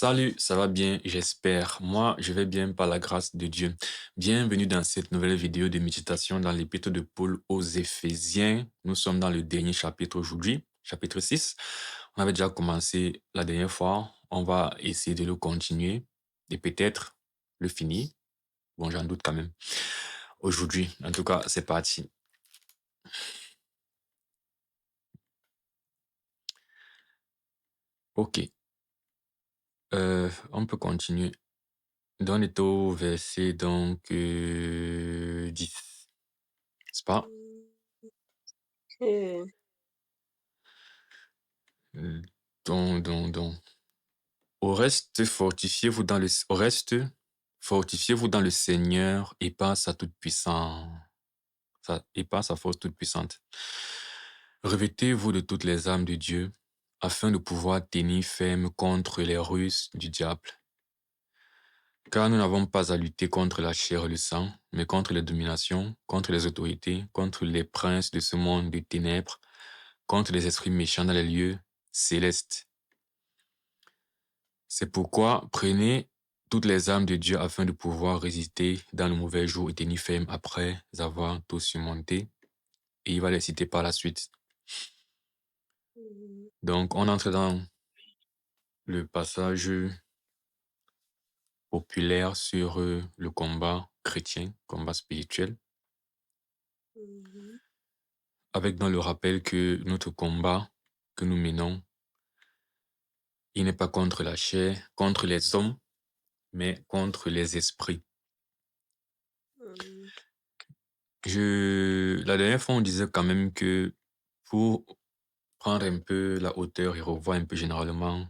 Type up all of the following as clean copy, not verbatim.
Salut, ça va bien, j'espère. Moi, je vais bien par la grâce de Dieu. Bienvenue dans cette nouvelle vidéo de méditation dans l'épître de Paul aux Éphésiens. Nous sommes dans le dernier chapitre aujourd'hui, chapitre 6. On avait déjà commencé la dernière fois. On va essayer de le continuer et peut-être le finir. Bon, j'en doute quand même. Aujourd'hui, en tout cas, c'est parti. Ok, on peut continuer. On est au verset 10, n'est-ce pas? Ok. Euh, donc. Au reste, fortifiez-vous dans le Seigneur et par sa toute puissance, et par sa force toute puissante. Revêtez-vous de toutes les armes de Dieu, afin de pouvoir tenir ferme contre les ruses du diable. Car nous n'avons pas à lutter contre la chair et le sang, mais contre les dominations, contre les autorités, contre les princes de ce monde des ténèbres, contre les esprits méchants dans les lieux célestes. C'est pourquoi prenez toutes les armes de Dieu afin de pouvoir résister dans le mauvais jour et tenir ferme après avoir tout surmonté. Et il va les citer par la suite. Mhm. Donc, on entre dans le passage populaire sur le combat chrétien, combat spirituel, Mhm. avec dans le rappel que notre combat que nous menons, il n'est pas contre la chair, contre les hommes, mais contre les esprits. Mhm. La dernière fois, on disait quand même que pour prendre un peu la hauteur et revoir un peu généralement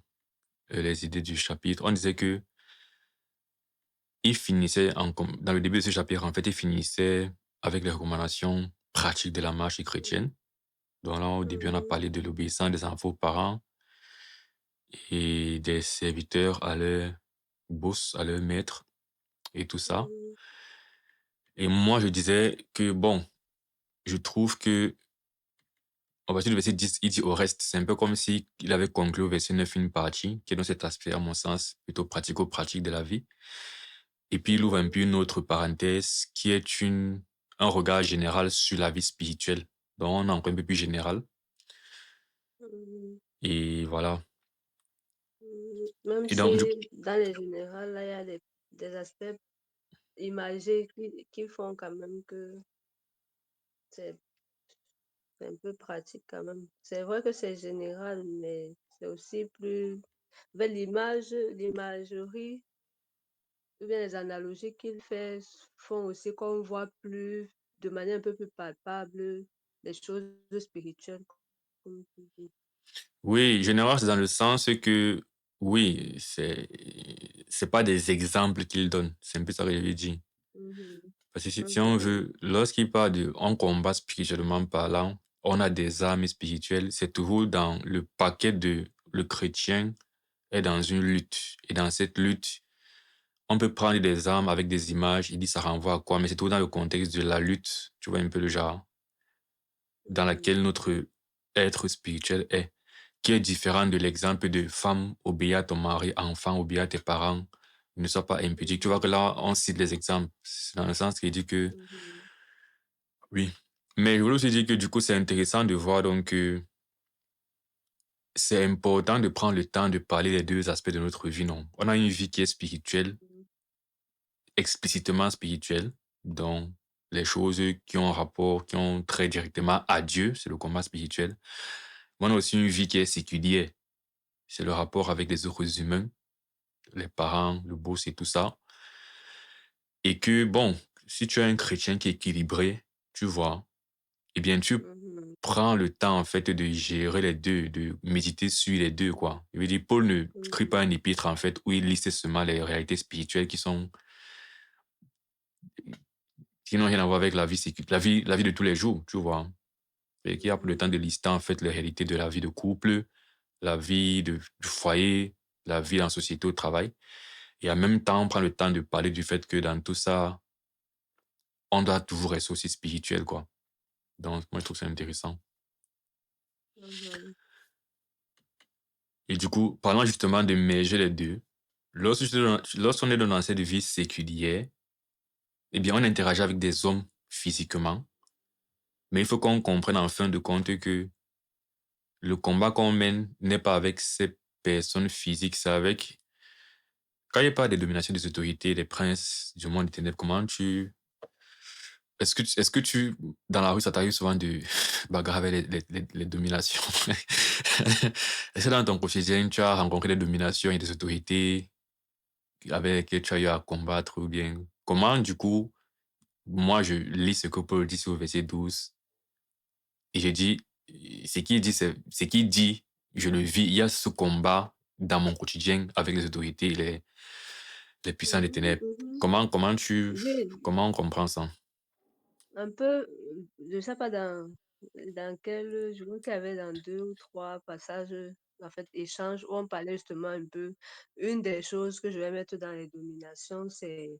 les idées du chapitre, on disait que il finissait dans le début de ce chapitre, en fait, il finissait avec les recommandations pratiques de la marche chrétienne. Donc là, au début, on a Mhm. parlé de l'obéissance des enfants aux parents et des serviteurs à leur boss, à leur maître et tout ça. Mhm. Et moi, je disais que, bon, je trouve que au partir du verset 10, il dit au reste. C'est un peu comme si il avait conclu au verset 9 une partie qui est dans cet aspect, à mon sens, plutôt pratico-pratique de la vie. Et puis, il ouvre un peu une autre parenthèse qui est un regard général sur la vie spirituelle. Donc, on est encore un peu plus général. Mhm. Et voilà. Même Et donc, si dans les générales, là, il y a des aspects imagés qui font quand même que c'est c'est un peu pratique quand même. C'est vrai que c'est général, mais c'est aussi plus vers l'imagerie, ou bien les analogies qu'il fait font aussi qu'on voit plus de manière un peu plus palpable les choses spirituelles. Comme tu dis. oui, général, c'est dans le sens que, oui, c'est pas des exemples qu'il donne. C'est un peu ça que je veux dire. Mhm. Parce que si on Ok. veut, lorsqu'il parle de on combat spirituellement parlant, on a des armes spirituelles, c'est toujours dans le paquet de le chrétien est dans une lutte. Et dans cette lutte, on peut prendre des armes avec des images, il dit ça renvoie à quoi, mais c'est toujours dans le contexte de la lutte, tu vois un peu le genre, dans Mhm. laquelle notre être spirituel est, qui est différent de l'exemple de femme, obéis à ton mari, enfant, obéis à tes parents, ne sois pas impudique. Tu vois Mhm. que là, on cite les exemples. C'est dans le sens qu'il dit que Mhm. oui. Mais je voulais aussi dire que du coup, c'est intéressant de voir donc que c'est important de prendre le temps de parler des deux aspects de notre vie, non? On a une vie qui est spirituelle, Mhm. explicitement spirituelle, donc les choses qui ont rapport, qui ont trait directement à Dieu, c'est le combat spirituel. Mais on a aussi une vie qui est séculière, c'est le rapport avec les autres humains, les parents, le boss et tout ça. Et que, bon, si tu es un chrétien qui est équilibré, tu vois, eh bien, tu Mhm. prends le temps, en fait, de gérer les deux, de méditer sur les deux, quoi. Je veux dire, Paul ne écrit pas un Mhm. épître, en fait, où il liste seulement les réalités spirituelles qui n'ont rien à voir avec la vie, la vie de tous les jours, tu vois. Et qui a pris le temps Mhm. de lister, en fait, les réalités de la vie de couple, la vie du foyer, la vie en société au travail. Et en même temps, on prend le temps de parler du fait que dans tout ça, on doit toujours rester aussi spirituel, quoi. Donc, moi, je trouve ça intéressant. Mhm. Et du coup, parlant justement de merger les deux, Lorsqu'on est dans cette vie séculière, eh bien, on interagit avec des hommes physiquement, mais il faut qu'on comprenne en fin de compte que le combat qu'on mène n'est pas avec ces personnes physiques, c'est avec... Quand il n'y a pas de domination des autorités, des princes du monde des ténèbres, comment tu... dans la rue, ça t'arrive souvent de bagarrer avec les dominations? Est-ce que dans ton quotidien, tu as rencontré des dominations et des autorités avec lesquelles tu as eu à combattre ou bien... Comment, du coup, moi, je lis ce que Paul dit au verset 12 et je dis, ce qu'il dit, je le vis. Il y a ce combat dans mon quotidien avec les autorités, les puissants des Mhm, ténèbres. mhm. Oui, Comment on comprend ça? un peu, je sais pas dans quel, je crois qu'il y avait dans 2 ou 3 passages, en fait, échanges où on parlait justement un peu une des choses que je vais mettre dans les dominations, c'est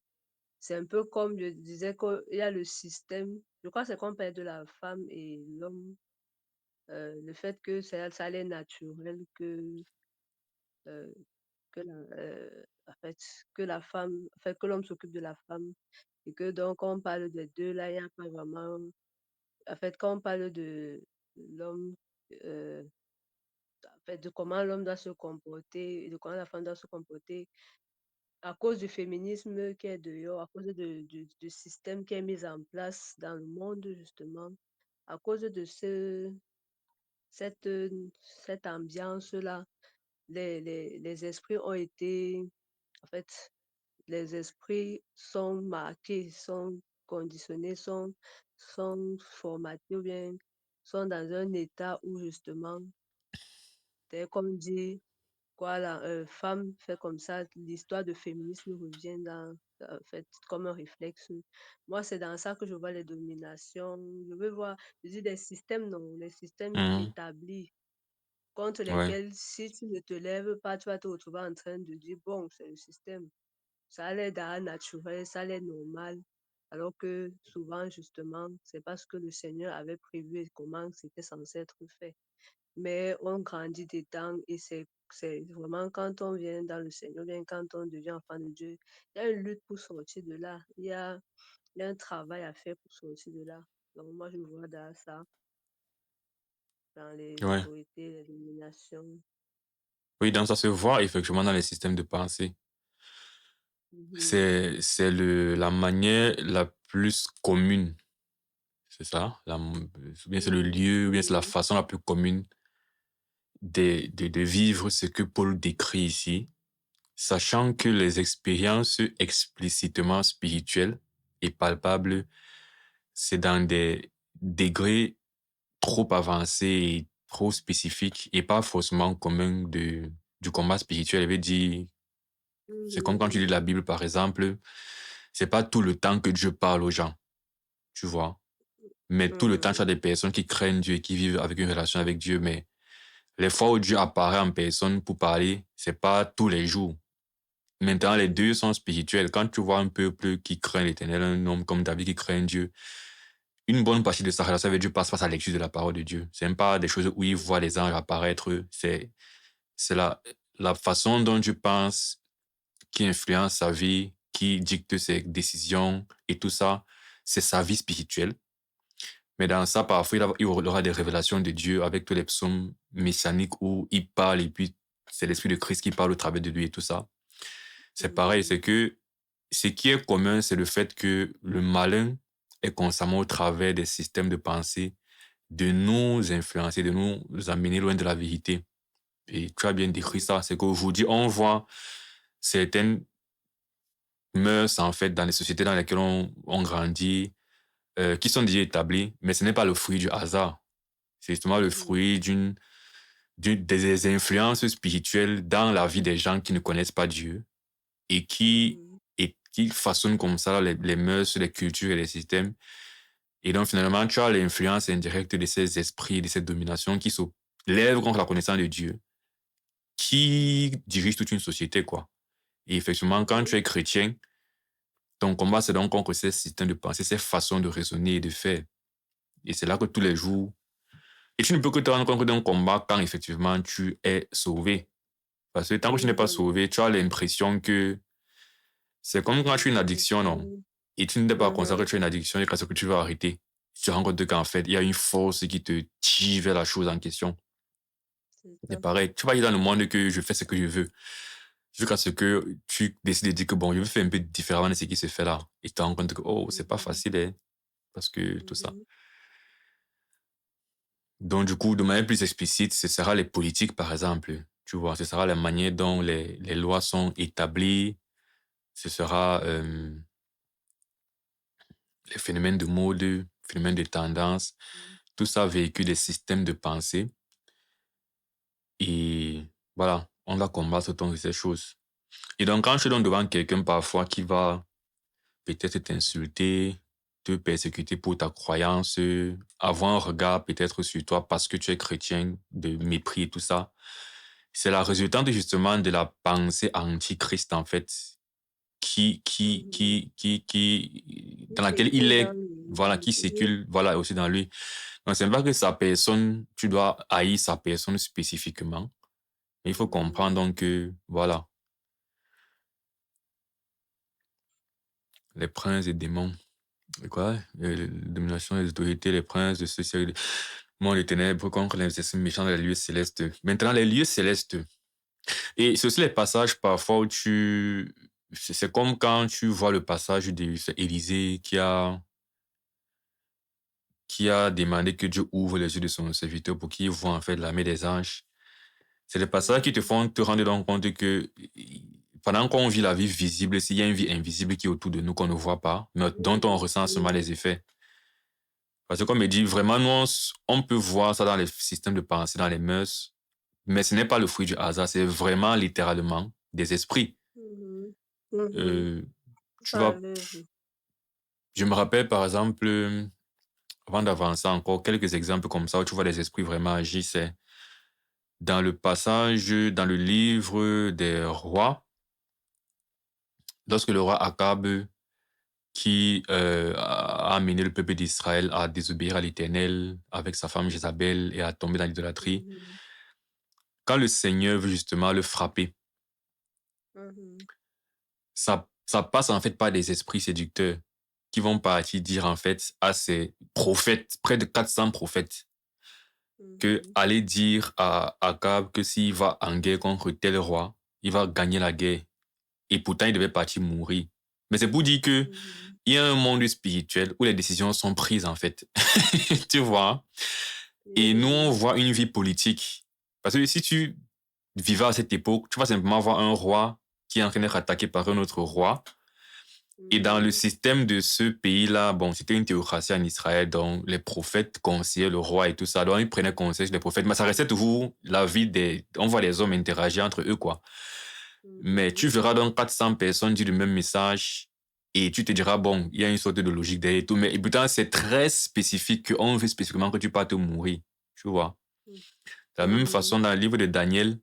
un peu comme je disais qu'il y a le système, je crois que c'est qu'on parle de la femme et l'homme, le fait que ça allait naturel heu, que la en fait, que la femme en fait, que l'homme s'occupe de la femme et que donc quand on parle des 2 là, il y a pas vraiment en fait, quand on parle de l'homme, en fait, de comment l'homme doit se comporter et de comment la femme doit se comporter, à cause du féminisme qui est dehors, à cause du système qui est mis en place dans le monde, justement, à cause de cette, cette ambiance-là, les esprits ont été, en fait, les esprits sont marqués, sont conditionnés, sont formatés ou bien sont dans un état où justement, dès qu'on dit quoi la femme fait comme ça, l'histoire de féminisme revient en fait comme un réflexe. Moi, c'est dans ça que je vois les dominations. Je veux voir, je dis des systèmes, non, les systèmes Mhm. établis contre Ouais, lesquels si tu ne te lèves pas, tu vas te retrouver en train de dire, bon, c'est le système. Ça a l'air d'un naturel, ça a l'air normal. Alors que souvent, justement, c'est parce que le Seigneur avait prévu et comment c'était censé être fait. Mais on grandit dedans et c'est vraiment quand on vient dans le Seigneur, bien quand on devient enfant de Dieu, il y a une lutte pour sortir de là. Il y a un travail à faire pour sortir de là. Donc moi, je vois dans ça, dans les ouais. autorités, les dominations. Oui, donc ça se voit effectivement dans les systèmes de pensée. Mhm. La manière la plus commune, c'est ça? Ou bien c'est le Mhm. lieu, ou bien c'est la Mhm. façon la plus commune de vivre ce que Paul décrit ici, sachant que les expériences explicitement spirituelles et palpables, c'est dans des degrés trop avancés et trop spécifiques et pas forcément communs du combat spirituel. Je veux dire, c'est comme Mhm. quand tu lis la Mhm. Bible, par exemple, c'est pas tout le temps que Dieu parle aux gens, tu vois. Mais tout le temps, tu as Mhm. des personnes qui craignent Dieu et qui vivent avec une relation avec Dieu, mais les fois où Dieu apparaît en personne pour parler, c'est pas tous les jours. Maintenant, les deux Mhm. sont spirituels. Quand tu vois un peuple qui craint l'Éternel, un homme comme David qui craint Dieu, une bonne partie de sa relation avec Dieu passe par sa lecture de la parole de Dieu. C'est même pas des choses où il voit les anges apparaître. C'est la façon dont Dieu pense qui influence sa vie, qui dicte ses décisions et tout ça. C'est sa vie spirituelle. Mais dans ça, parfois, il aura des révélations de Dieu avec tous les psaumes messianiques où il parle et puis c'est l'Esprit de Christ qui parle au travers de lui et tout ça. C'est pareil, Mhm. c'est que ce qui est commun, c'est le fait que le malin est constamment au travers des systèmes de pensée de nous influencer, de nous amener loin de la vérité. Et tu as bien décrit Mhm. ça, c'est qu'aujourd'hui, on voit certaines mœurs, en fait, dans les sociétés dans lesquelles on grandit, qui sont déjà établies, mais ce n'est pas le fruit du hasard. C'est justement le Mhm. fruit des influences spirituelles dans la vie des gens qui ne connaissent pas Dieu Mhm. et qui façonnent comme ça les mœurs, les cultures et les systèmes. Et donc, finalement, tu as l'influence indirecte de ces esprits, de cette domination qui se lèvent contre la connaissance de Dieu, qui dirige toute une société, quoi. Et effectivement, quand tu Mhm. es chrétien, ton combat, c'est donc contre ces systèmes de pensée, ces façons de raisonner et de faire. Et c'est là que tous les jours, et tu ne peux que te rendre compte d'un combat quand effectivement tu es sauvé. Parce que tant que tu n'es pas Mhm. sauvé, tu as l'impression que c'est comme quand tu as une addiction, non? Mhm. Et tu n'es pas conscient que Mhm. tu as une addiction et qu'à ce que tu veux arrêter. Tu te rends compte qu'en fait, il y a une force qui te tire vers la chose en question. C'est C'est ça. pareil. Tu vas dire dans le monde que je fais ce que je veux. Jusqu'à ce que tu décides de dire que bon, je veux faire un peu différemment de ce qui se fait là. Et tu te rends compte que, oh, c'est pas Mhm. facile, hein, parce que tout ça. Mhm. Donc, du coup, de manière plus explicite, ce sera les politiques, par exemple. Tu vois, ce sera la manière dont les lois sont établies. Ce sera les phénomènes de mode, phénomènes de tendance. Tout ça véhicule des systèmes de pensée. Et voilà, on va combattre toutes ces choses. Et donc, quand je suis donc devant quelqu'un parfois qui va peut-être t'insulter, te persécuter pour ta croyance, avoir un regard peut-être sur toi parce que tu es chrétien, de mépris et tout ça, c'est la résultante justement de la pensée antichrist en fait, Mhm. dans Il laquelle il circule dans est, lui. voilà, qui Mhm. circule, voilà, aussi dans lui. Donc, c'est pas que sa personne, tu dois haïr sa personne spécifiquement, mais il faut Mhm. comprendre donc que, voilà, les princes et démons, quoi, la domination des autorités, les princes de ce siècle, monde des ténèbres contre les esprits méchants dans les lieux célestes. Maintenant, les lieux célestes, et c'est aussi les passages parfois où c'est comme quand tu vois le passage d'Élisée qui a demandé que Dieu ouvre les yeux de son serviteur pour qu'il voit en fait l'armée des anges. C'est des passages qui te Mhm. font te rendre donc compte que pendant qu'on vit la vie visible, s'il y a une vie invisible qui est autour de nous qu'on ne voit pas, mais dont on Mhm. ressent seulement Mhm. les effets. Parce que comme il dit, vraiment, nous, on peut voir ça dans les systèmes de pensée, dans les mœurs, mais ce n'est pas le fruit du hasard, c'est vraiment littéralement des esprits. Mhm. Mhm. Euh, tu Par vois, l'œuvre. je me rappelle par exemple, avant d'avancer encore, quelques exemples comme ça où tu vois les esprits vraiment agir, c'est dans le passage, dans le livre des rois, lorsque le roi Akab, qui a amené le peuple d'Israël à désobéir à l'Éternel avec sa femme Jézabel et à tomber dans l'idolâtrie, Mhm. quand le Seigneur veut justement le frapper, Mhm. ça passe en fait par des esprits séducteurs qui vont partir dire en fait à ces prophètes, près de 400 prophètes, que Mhm. aller dire à Akab que s'il va en guerre contre tel roi, il va gagner la guerre. Et pourtant, il devait partir mourir. Mais c'est pour dire que Mhm. il y a un monde spirituel où les décisions sont prises en fait. Tu vois? Et nous, on Oui. voit une vie politique. Parce que si tu vivais à cette époque, tu vas simplement voir un roi qui est en train d'être attaqué par un autre roi. Et dans le Mhm. système de ce pays-là, bon, c'était une théocratie en Israël, donc les prophètes conseillaient le roi et tout ça. Donc, ils prenaient conseil des prophètes. Mais ça restait toujours la vie des... On voit les hommes interagir entre eux, quoi. Mais tu Mhm. verras donc 400 personnes dire le même message et tu te diras, bon, il y a une sorte de logique derrière et tout. Mais et pourtant, c'est très spécifique qu'on veut spécifiquement que tu partes mourir. Tu vois? De la même Mhm. façon, dans le livre de Daniel,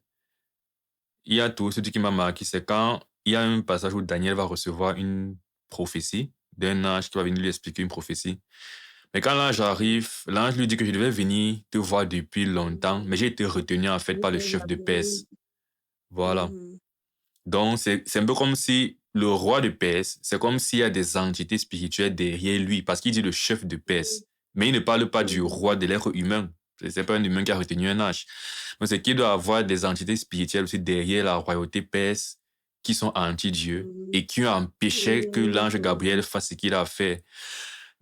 il y a tout ce qui m'a marqué, c'est quand il y a un passage où Daniel va recevoir une prophétie d'un ange qui va venir lui expliquer une prophétie. Mais quand l'ange arrive, l'ange lui dit que je devais venir te voir depuis longtemps, mais j'ai été retenu en fait par le chef de Perse. Voilà. Mhm. Donc, c'est un peu comme si le roi de Perse, c'est comme s'il y a des entités spirituelles derrière lui, parce qu'il dit le chef de Perse. Mais il ne parle pas du Mhm. roi de l'être humain. C'est pas un humain qui a retenu un âge. Donc, c'est qu'il doit avoir des entités spirituelles aussi derrière la royauté perse qui sont anti-Dieu Mhm. et qui ont empêché que l'ange Gabriel Mhm. fasse ce qu'il a fait.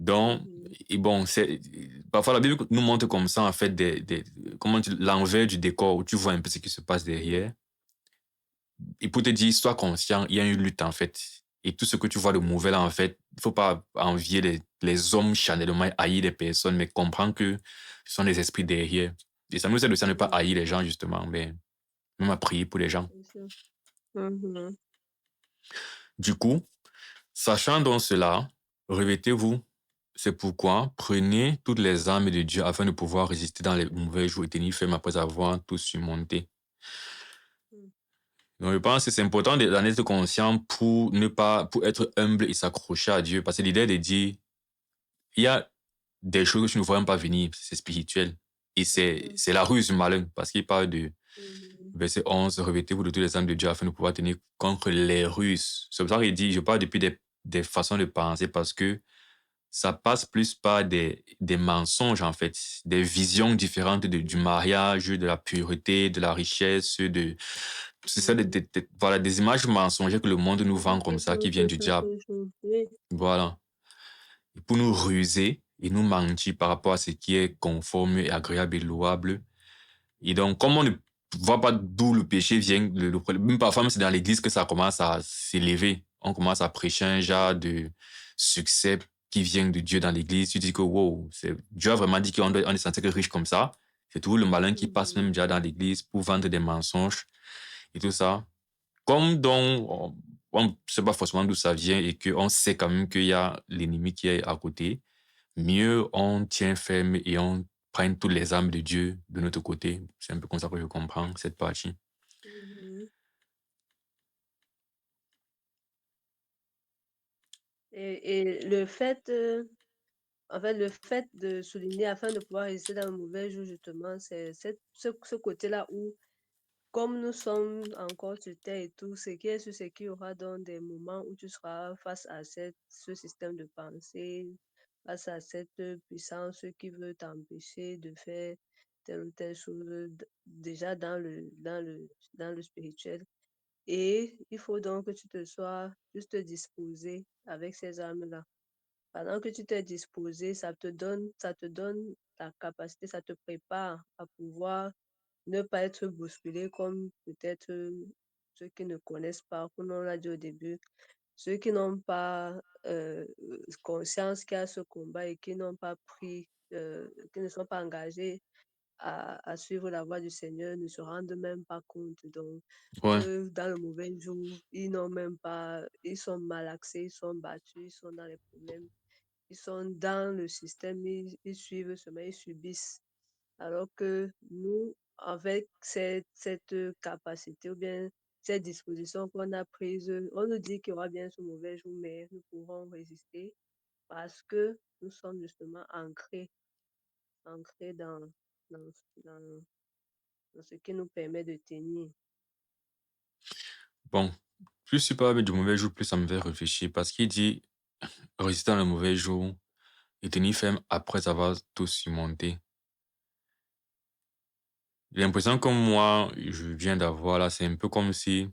Donc, Mhm. et bon, parfois la Bible nous montre comme ça, en fait, l'envers du décor où tu vois un peu ce qui se passe derrière. Et pour te dire, sois conscient, il y a une lutte en fait. Et tout ce que tu vois de mauvais là, en fait, il ne faut pas envier les hommes charnellement, haïr les personnes, mais comprendre que ce sont des esprits derrière. Et ça nous aide aussi à ne pas Mhm. haïr les gens, justement, mais même à prier pour les gens. C'est ça. Mhm. Du coup, sachant donc cela, revêtez-vous. C'est pourquoi prenez toutes les armes de Dieu afin de pouvoir résister dans les mauvais jours et tenir ferme après avoir tout surmonté. Donc, je pense que c'est important d'en être conscient pour ne pas, pour être humble et s'accrocher à Dieu. Parce que l'idée de dire, il y a des choses que tu ne vois même pas venir, c'est spirituel. Et C'est ça. c'est la ruse du malin, parce qu'il parle de, Mhm. verset 11, revêtez-vous de tous les âmes de Dieu afin de pouvoir tenir contre les ruses. C'est pour ça qu'il dit, je parle depuis des façons de penser parce que ça passe plus par des mensonges, en fait, des visions différentes du mariage, de la pureté, de la richesse, c'est ça, voilà, des images mensongères que le monde nous vend comme ça, qui viennent du diable. Oui. Voilà. Et pour nous ruser et nous mentir par rapport à ce qui est conforme et agréable et louable. Et donc, comme on ne voit pas d'où le péché vient, même parfois, même c'est dans l'église que ça commence à s'élever. On commence à prêcher un genre de succès qui vient de Dieu dans l'église. Tu dis que, wow, Dieu a vraiment dit qu'on est censé être riche comme ça. C'est tout le malin qui passe même déjà dans l'église pour vendre des mensonges et tout ça. Comme donc, on ne sait pas forcément d'où ça vient et qu'on sait quand même qu'il y a l'ennemi qui est à côté, mieux on tient ferme et on prend toutes les âmes de Dieu de notre côté. C'est un peu comme ça que je comprends cette partie. Mhm. Et le fait, en fait, le fait de souligner afin de pouvoir résister dans le mauvais jour, justement, c'est ce côté-là où, comme nous sommes encore sur terre et tout, ce qui est sûr, c'est qu'il y aura donc des moments où tu seras face à ce système de pensée, face à cette puissance qui veut t'empêcher de faire telle ou telle chose déjà dans le spirituel. Et il faut donc que tu te sois juste disposé avec ces armes-là. Pendant que tu t'es disposé, ça te donne la capacité, ça te prépare à pouvoir ne pas être bousculé comme peut-être ceux qui ne connaissent pas, comme on l'a dit au début, ceux qui n'ont pas conscience qu'il y a ce combat et qui n'ont pas pris, qui ne sont pas engagés à suivre la voie du Seigneur ne se rendent même pas compte. Donc, Ouais, que dans le mauvais jour, ils n'ont même pas, ils sont malaxés, ils sont battus, ils sont dans les problèmes, ils sont dans le système, ils suivent seulement, ils subissent. Alors que nous, avec cette capacité ou bien cette disposition qu'on a prise, on nous dit qu'il y aura bien ce mauvais jour, mais nous pourrons résister parce que nous sommes justement ancrés dans, dans ce qui nous permet de tenir. bon, plus tu parles du mauvais jour, plus ça me fait réfléchir parce qu'il dit résister dans le mauvais jour et tenir ferme après avoir tout surmonté. L'impression que moi, je viens d'avoir là, c'est un peu comme si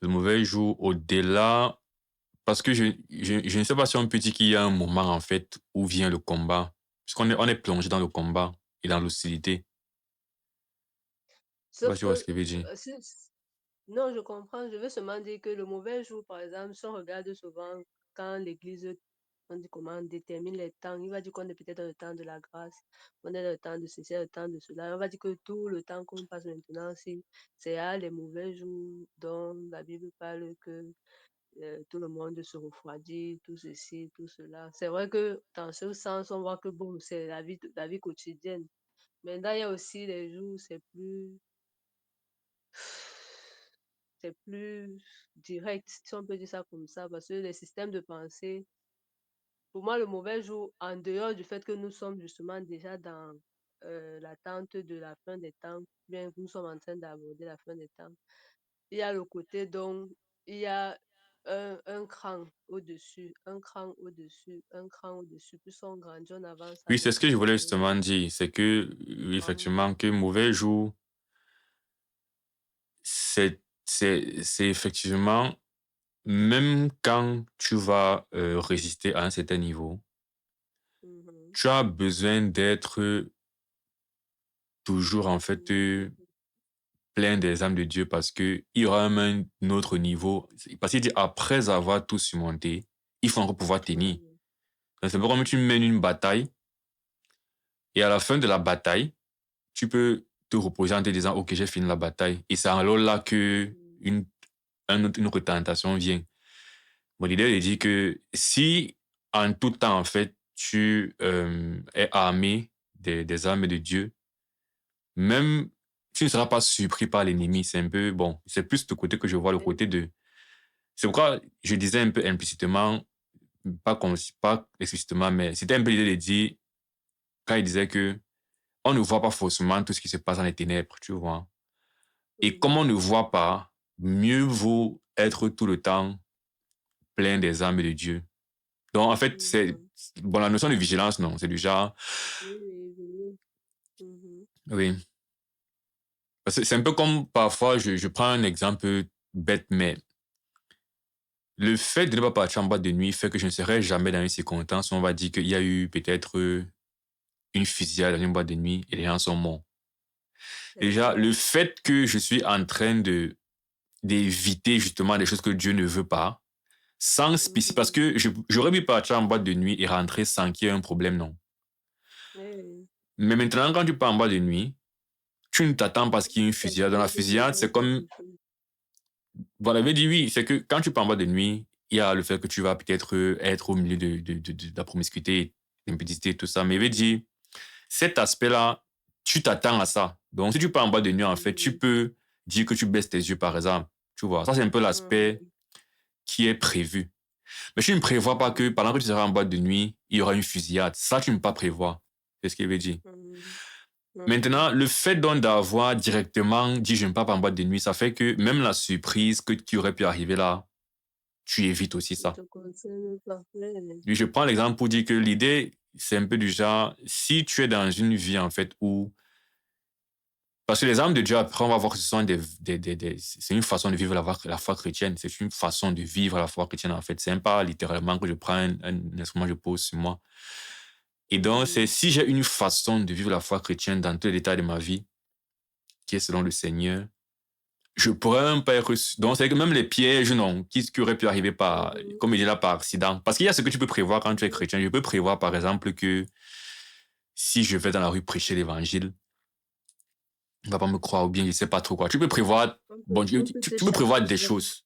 le mauvais jour, au-delà, parce que je ne sais pas si on peut dire qu'il y a un moment, en fait, où vient le combat. Puisqu'on on est plongé dans le combat et dans l'hostilité. Je sais pas Sauf si tu vois ce que, que je veux dire. non, je comprends, je veux seulement dire que le mauvais jour, par exemple, si on regarde souvent quand l'Église, on dit comment, on détermine les temps, il va dire qu'on est peut-être dans le temps de la grâce, on est dans le temps de ceci, le temps de cela. On va dire que tout le temps qu'on passe maintenant, c'est à les mauvais jours dont la Bible parle que tout le monde se refroidit, tout ceci, tout cela. C'est vrai que dans ce sens, on voit que bon, c'est la vie quotidienne. Mais là, il y a aussi les jours où c'est plus direct, si on peut dire ça comme ça, parce que les systèmes de pensée, pour moi, le mauvais jour, en dehors du fait que nous sommes justement déjà dans l'attente de la fin des temps, bien que nous sommes en train d'aborder la fin des temps, il y a le côté donc, il y a un cran au-dessus, un cran au-dessus, un cran au-dessus. Plus on grandit, on avance Oui, c'est avec ce que le je voulais Seigneur. justement dire. C'est que, Hum, effectivement, que mauvais jour, c'est effectivement, même quand tu vas résister à un certain niveau, mhm, tu as besoin d'être toujours, en fait, mhm, plein des âmes de Dieu parce que il y aura même un autre niveau. Parce qu'il dit, après avoir tout surmonté, il faut encore pouvoir tenir. mhm, Donc, c'est pas comme tu mhm, mènes une bataille et à la fin de la bataille, tu peux te reposer en te disant, OK, j'ai fini la bataille. Et c'est alors là que mhm, une autre tentation vient. Mon idée est de dire que si en tout temps, en fait, tu es armé des armes de Dieu, même tu ne seras pas surpris par l'ennemi. C'est un peu, bon, c'est plus de côté que je vois le côté de. C'est pourquoi je disais un peu implicitement, pas explicitement, mais c'était un peu l'idée de dire, quand il disait que on ne voit pas forcément tout ce qui se passe dans les ténèbres, tu vois. Et comme on ne voit pas, mieux vaut être tout le temps plein des âmes de Dieu. Donc, en fait, c'est Mhm. bon, la notion de vigilance, non, c'est du genre, Oui, oui, oui. Mhm. oui. Parce que c'est un peu comme parfois, je prends un exemple bête, mais le fait de ne pas partir en boîte de nuit fait que je ne serai jamais dans une circonstance où on va dire qu'il y a eu peut-être une fusillade dans une boîte de nuit et les gens sont morts. C'est Déjà, ça. le fait que je suis en train d'éviter justement des choses que Dieu ne veut pas, sans spécifier, parce Mhm. que j'aurais pu partir en boîte de nuit et rentrer sans qu'il y ait un problème, non. Oui, oui. Mais maintenant, quand tu pars en boîte de nuit, tu ne t'attends pas à ce qu'il y ait une fusillade. Dans Quelqu'un la de dire fusillade, c'est comme, quelque chose. voilà, avait dit oui, c'est que quand tu pars en boîte de nuit, il y a le fait que tu vas peut-être être au milieu de la promiscuité, l'impudicité, tout ça. Mais il avait Mhm. dit, cet aspect-là, tu t'attends à ça. Donc, si tu pars en boîte de nuit, en fait, tu Mhm. peux dire que tu baisses tes yeux, par exemple. Tu vois, ça, c'est un peu l'aspect Mhm. qui est prévu. Mais tu ne prévois pas que pendant que tu seras en boîte de nuit, il y aura une fusillade. Ça, tu ne peux pas prévoir. C'est ce qu'il veut dire. Mhm. Mhm. Maintenant, le fait donc d'avoir directement dit je ne pars pas en boîte de nuit, ça fait que même la surprise que qui aurait pu arriver là, tu évites aussi Ne ça. te concerne pas. Oui, oui. Oui, je prends l'exemple pour dire que l'idée, c'est un peu du genre, si tu es dans une vie en fait où parce que les âmes de Dieu, après, on va voir que ce sont c'est une façon de vivre la foi chrétienne. C'est une façon de vivre la foi chrétienne, en fait. C'est pas littéralement que je prends un instrument, je pose sur moi. Et donc, c'est Mhm. si j'ai une façon de vivre la foi chrétienne dans tous les détails de ma vie, qui est selon le Seigneur, je pourrais même pas être reçu. Donc, c'est que même les pièges, non, qui auraient pu arriver par, Mhm. comme il dit là, par accident. Parce qu'il y a ce que tu peux prévoir quand tu es Mhm. chrétien. Je peux prévoir, par exemple, que si je vais dans la rue prêcher l'évangile, on va pas me croire ou bien je sais pas trop quoi. Tu peux prévoir, bon, On peut te tu peux prévoir des chasser. choses.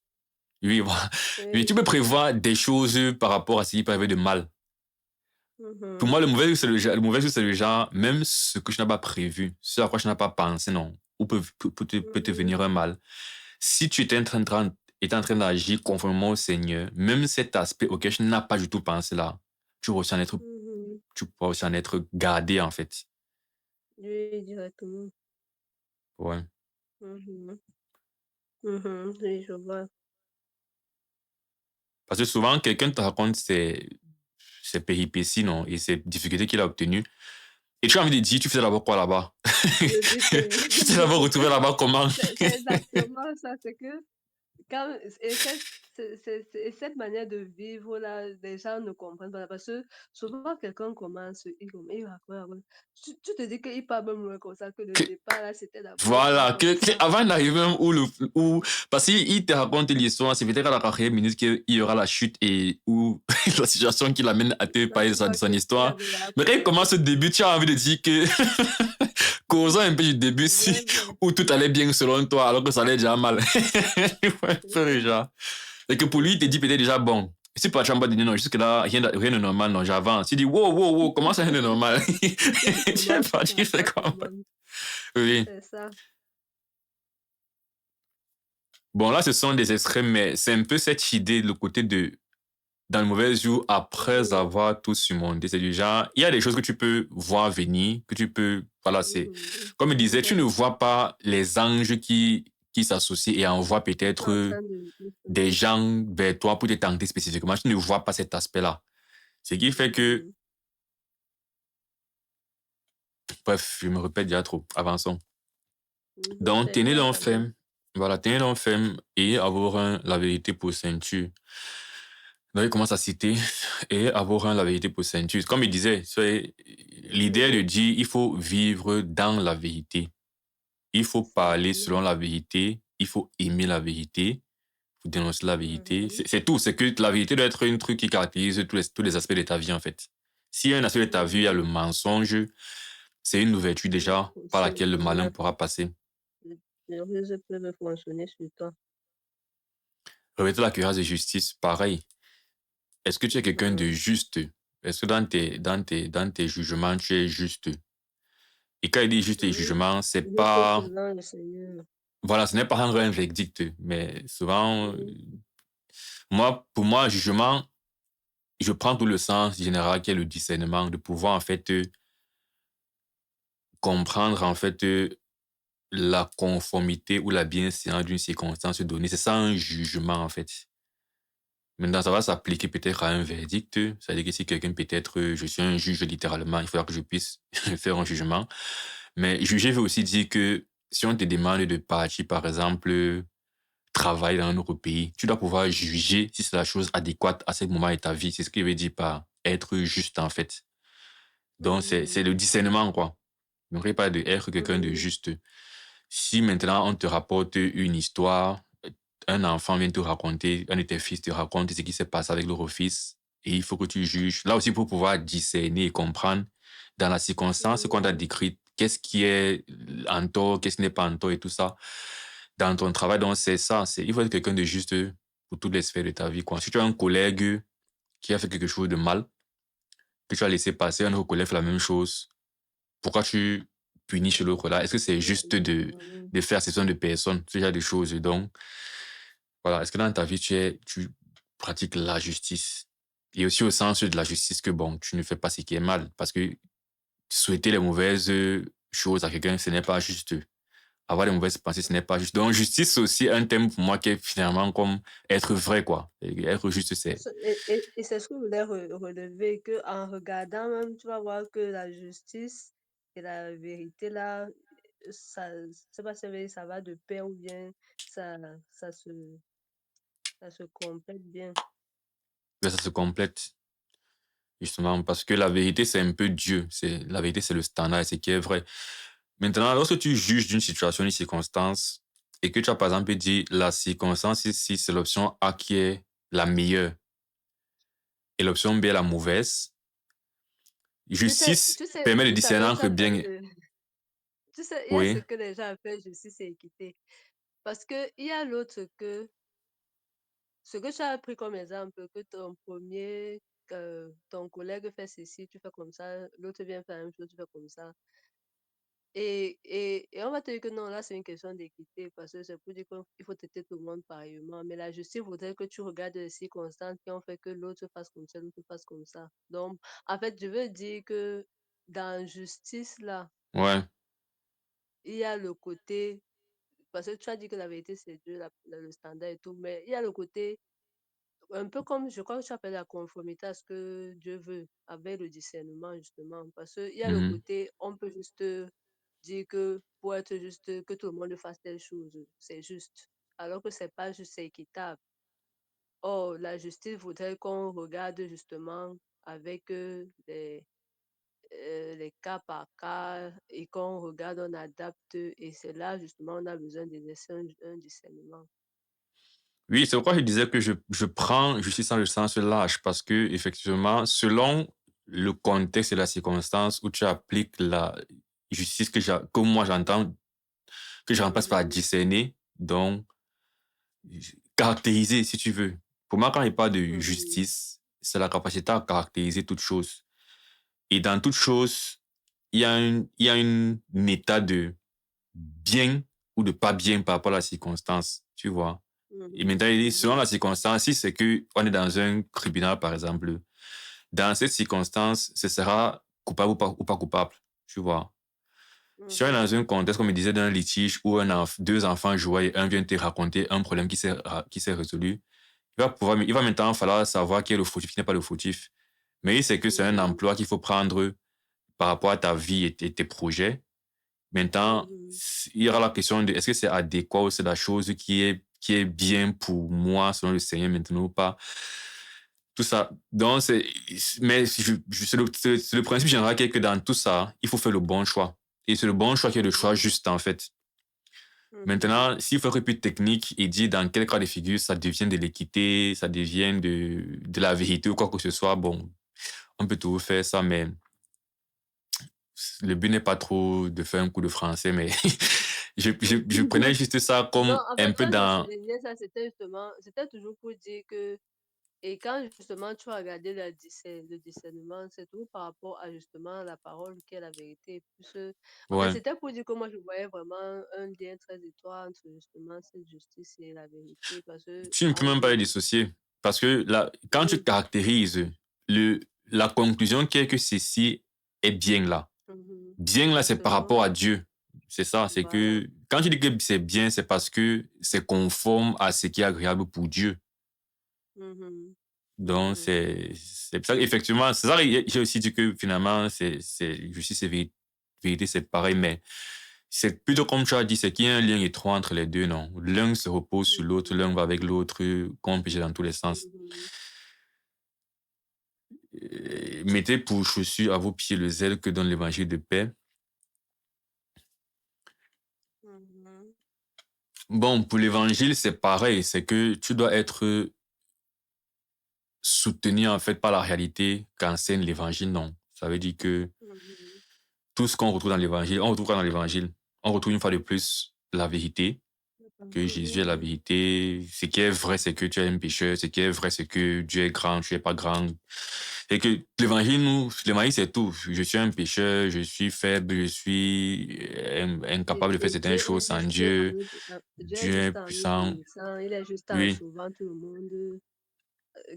Oui, voilà. Oui, tu Oui. peux prévoir des choses par rapport à ce qui peut arriver de mal. Pour moi, Mhm. le mauvais, le mauvais, c'est le genre, même ce que je n'ai pas prévu, ce à quoi je n'ai pas pensé, non, ou peut te venir Mhm. un mal. Si tu étais étais en train d'agir conformément au Seigneur, même cet aspect auquel je n'ai pas du tout pensé là, tu vas aussi en être, Mhm. tu pourras aussi en être gardé, en fait. Oui, directement. Ouais. Mhm. Mhm. Oui, je vois. Parce que souvent, quelqu'un te raconte ses péripéties, non, et ses difficultés qu'il a obtenues. Et tu as envie de dire, tu faisais d'abord quoi là-bas? Je dis que Tu t'es d'abord retrouvé là-bas comment? c'est exactement ça. C'est que quand et cette manière de vivre là, les gens ne comprennent pas parce que souvent quelqu'un commence, il raconte. Tu te dis qu'il part même loin comme ça, que le départ là, c'était d'abord pas Voilà, comme ça. avant d'arriver même parce qu'il te raconte l'histoire, c'est peut-être à la 4e minute qu'il y aura la chute et où la situation qui l'amène à te Là, parler de tu vois son que il histoire. avait la Mais quand il peur. commence au début, tu as envie de dire que, causons un peu du début si, Vraiment. où tout allait bien selon toi, alors que ça allait déjà mal. Tu vois un peu déjà. Et que pour lui, il te dit peut-être déjà, bon, si pas chambre de non, jusque-là, rien de normal, non, j'avance. Il dit, wow, wow, wow, comment ça, rien de normal? Tu es Comment ça parti, c'est va, comment? comment? Oui. C'est ça. Bon, là, ce sont des extrêmes, mais c'est un peu cette idée, le côté de, dans le mauvais jour, après Oui. avoir tout surmonté. C'est du genre, il y a des choses que tu peux voir venir, que tu peux, voilà, c'est, Mhm. comme il disait, tu ne Mhm. vois pas les anges qui s'associent et envoient peut-être En train de des justement. gens vers toi pour te tenter spécifiquement. Tu ne vois pas cet aspect-là. Ce qui fait que, Mhm. bref, je me répète déjà trop. Avançons. Mhm. Donc, C'est tenez bien donc quand même. ferme. Voilà, tenez donc ferme et avoir la vérité pour ceinture. Donc, il commence à citer et avoir la vérité pour ceinture. Comme il disait, l'idée est de Mhm. dire il faut vivre dans la vérité. Il faut parler Exactement. selon la vérité. Il faut aimer la vérité. Il faut dénoncer la vérité. Mhm. C'est tout. C'est que la vérité doit être un truc qui caractérise tous les aspects de ta vie, en fait. Si un aspect de ta vie, il y a le Mhm. mensonge, c'est une ouverture déjà par laquelle le malin pourra passer. Les réseaux peuvent fonctionner sur toi. Revêtir la cuirasse de justice, pareil. Est-ce que tu es quelqu'un de Mhm. juste? Est-ce que dans tes jugements, tu es juste? Et quand il dit juste et Oui. jugement, c'est Juste pas, selon le Seigneur. voilà, ce n'est pas rendre un verdict, mais souvent, Oui. pour moi, jugement, je prends tout le sens général qui est le discernement, de pouvoir, en fait, comprendre, en fait, la conformité ou la bienséance d'une circonstance donnée. C'est ça un jugement, en fait. Maintenant, ça va s'appliquer peut-être à un verdict. C'est-à-dire que si quelqu'un peut-être, je suis un juge littéralement, il faudra que je puisse faire un jugement. Mais juger veut aussi dire que si on te demande de partir, par exemple, travailler dans un autre pays, tu dois pouvoir juger si c'est la chose adéquate à ce moment de ta vie. C'est ce qu'il veut dire par être juste, en fait. Donc, c'est Mhm. le discernement, quoi. Il n'y aurait pas de être quelqu'un de Mhm. juste. Si maintenant on te rapporte une histoire, un enfant vient te raconter, un de tes fils te raconte ce qui s'est passé avec leur fils, et il faut que tu juges. Là aussi, pour pouvoir discerner et comprendre dans la circonstance qu'on t'a Mhm. décrite, qu'est-ce qui est en tort, qu'est-ce qui n'est pas en tort et tout ça. Dans ton travail, donc c'est ça. Il faut être quelqu'un de juste pour toutes les sphères de ta vie, quoi. Si tu as un collègue qui a fait quelque chose de mal, que tu as laissé passer, un autre collègue fait la même chose, pourquoi tu punis chez l'autre là? Est-ce que c'est juste Mhm. de faire exception de personnes, ce genre de choses? Donc, voilà. Est-ce que dans ta vie, tu pratiques la justice? Et aussi au sens de la justice que, bon, tu ne fais pas ce qui est mal. Parce que souhaiter les mauvaises choses à quelqu'un, ce n'est pas juste. Avoir les mauvaises pensées, ce n'est pas juste. Donc, justice, c'est aussi un thème pour moi qui est finalement comme être vrai, quoi. Et être juste, c'est. Et c'est ce que je voulais relever, que en regardant même, tu vas voir que la justice et la vérité, là, ça, c'est pas si ça va de pair ou bien ça, ça se, ça se complète bien. Ça se complète. Justement, parce que la vérité, c'est un peu Dieu. La vérité, c'est le standard, et ce qui est vrai. Maintenant, lorsque tu juges d'une situation, d'une circonstance, et que tu as par exemple dit la circonstance ici, c'est l'option A qui est la meilleure et l'option B est la mauvaise, justice permet de Tu sais, discerner après, tu entre as bien. parlé de, tu sais, il y a ce Oui, que les gens appellent justice et équité. Parce que il y a l'autre que, ce que tu as pris comme exemple, que ton premier, ton collègue fait ceci, tu fais comme ça, l'autre vient faire la même chose, tu fais comme ça. Et on va te dire que non, là, c'est une question d'équité, parce que c'est pour dire qu'il faut traiter tout le monde pareillement. Mais la justice voudrait que tu regardes les circonstances qui ont fait que l'autre fasse comme ça, l'autre fasse comme ça. Donc, en fait, je veux dire que dans justice, là, ouais. il y a le côté, parce que tu as dit que la vérité, c'est Dieu, le standard et tout, mais il y a le côté, un peu comme, je crois que tu appelles la conformité à ce que Dieu veut, avec le discernement, justement. Parce qu'il y a le Mhm. côté, on peut juste dire que pour être juste, que tout le monde fasse telle chose, c'est juste. Alors que c'est pas juste, c'est équitable. Or, la justice voudrait qu'on regarde justement avec les cas par cas et qu'on regarde, on adapte. Et c'est là, justement, on a besoin d'exercer un discernement. Oui, c'est pourquoi je disais que je prends justice dans le sens large parce que, effectivement, selon le contexte et la circonstance où tu appliques la justice que moi j'entends, que je remplace par Mhm, discerner, donc caractériser, si tu veux. Pour moi, quand il parle de mhm, justice, c'est la capacité à caractériser toute chose. Et dans toute chose, il y a un état de bien ou de pas bien par rapport à la circonstance, tu vois. Et mhm, maintenant, il dit, selon mhm, la circonstance, si c'est que on est dans un tribunal, par exemple, dans cette circonstance, ce sera coupable ou pas coupable, tu vois. Si on est dans mhm, un contexte, comme je disais, d'un litige où deux enfants jouaient et un vient te raconter un problème qui s'est résolu, il va maintenant falloir savoir qui est le fautif, qui n'est pas le fautif. Mais il sait que c'est un mhm, emploi qu'il faut prendre par rapport à ta vie et tes projets. Maintenant, mhm, il y aura la question de est-ce que c'est adéquat ou c'est la chose qui est bien pour moi selon le Seigneur maintenant ou pas. Tout ça. Donc, mais c'est le principe général qui est que dans tout ça, il faut faire le bon choix. Et c'est le bon choix qui est le choix mhm, juste, en fait. mhm, Maintenant, s'il faut être plus technique et dire dans quel cas de figure ça devient de l'équité, ça devient de la vérité ou quoi que ce soit, bon, on peut toujours faire ça, mais le but n'est pas trop de faire un coup de français, mais je prenais mhm. juste ça Non, comme en un fait, peu quand je dans. soulignais ça, c'était justement, c'était toujours pour dire que, et quand justement tu as regardé le discernement, c'est tout par rapport à justement la parole qui est la vérité. Plus, en fait, Ouais. c'était pour dire que moi je voyais vraiment un lien très étroit entre justement cette justice et la vérité. Parce que, Tu ne peux même pas les dissocier. Parce que là, quand tu oui, caractérises le, la conclusion qui est que ceci est bien là. mhm, Bien là, c'est par justement, rapport à Dieu. C'est ça, c'est que voilà. quand je dis que c'est bien, c'est parce que c'est conforme à ce qui est agréable pour Dieu. Mhm. Donc, Mhm. c'est ça, effectivement, c'est ça, j'ai aussi dit que finalement, justice et vérité, c'est pareil, mais c'est plutôt comme tu as dit, c'est qu'il y a un lien étroit entre les deux, non? L'un se repose sur l'autre, Mhm. l'un va avec l'autre, qu'on peut dans tous les sens. Mhm. Mettez pour chaussure à vos pieds le zèle que donne l'évangile de paix. Mhm. Bon, pour l'évangile, c'est pareil, c'est que tu dois être soutenu en fait par la réalité qu'enseigne l'évangile, non. Ça veut dire que Mhm. tout ce qu'on retrouve dans l'évangile, on retrouve quoi dans l'évangile? On retrouve une fois de plus la vérité, que Jésus est la Mhm. vérité. Ce qui est vrai, c'est que tu es un pécheur. Ce qui est vrai, c'est que Dieu est grand, tu es pas grand. Et que l'évangile, c'est tout. Je suis un pécheur, je suis faible, je suis incapable de faire Et certaines Dieu est choses sans juste Dieu. Dieu est Dieu est juste en puissant. obéissant, il est juste en Oui, sauvant tout le monde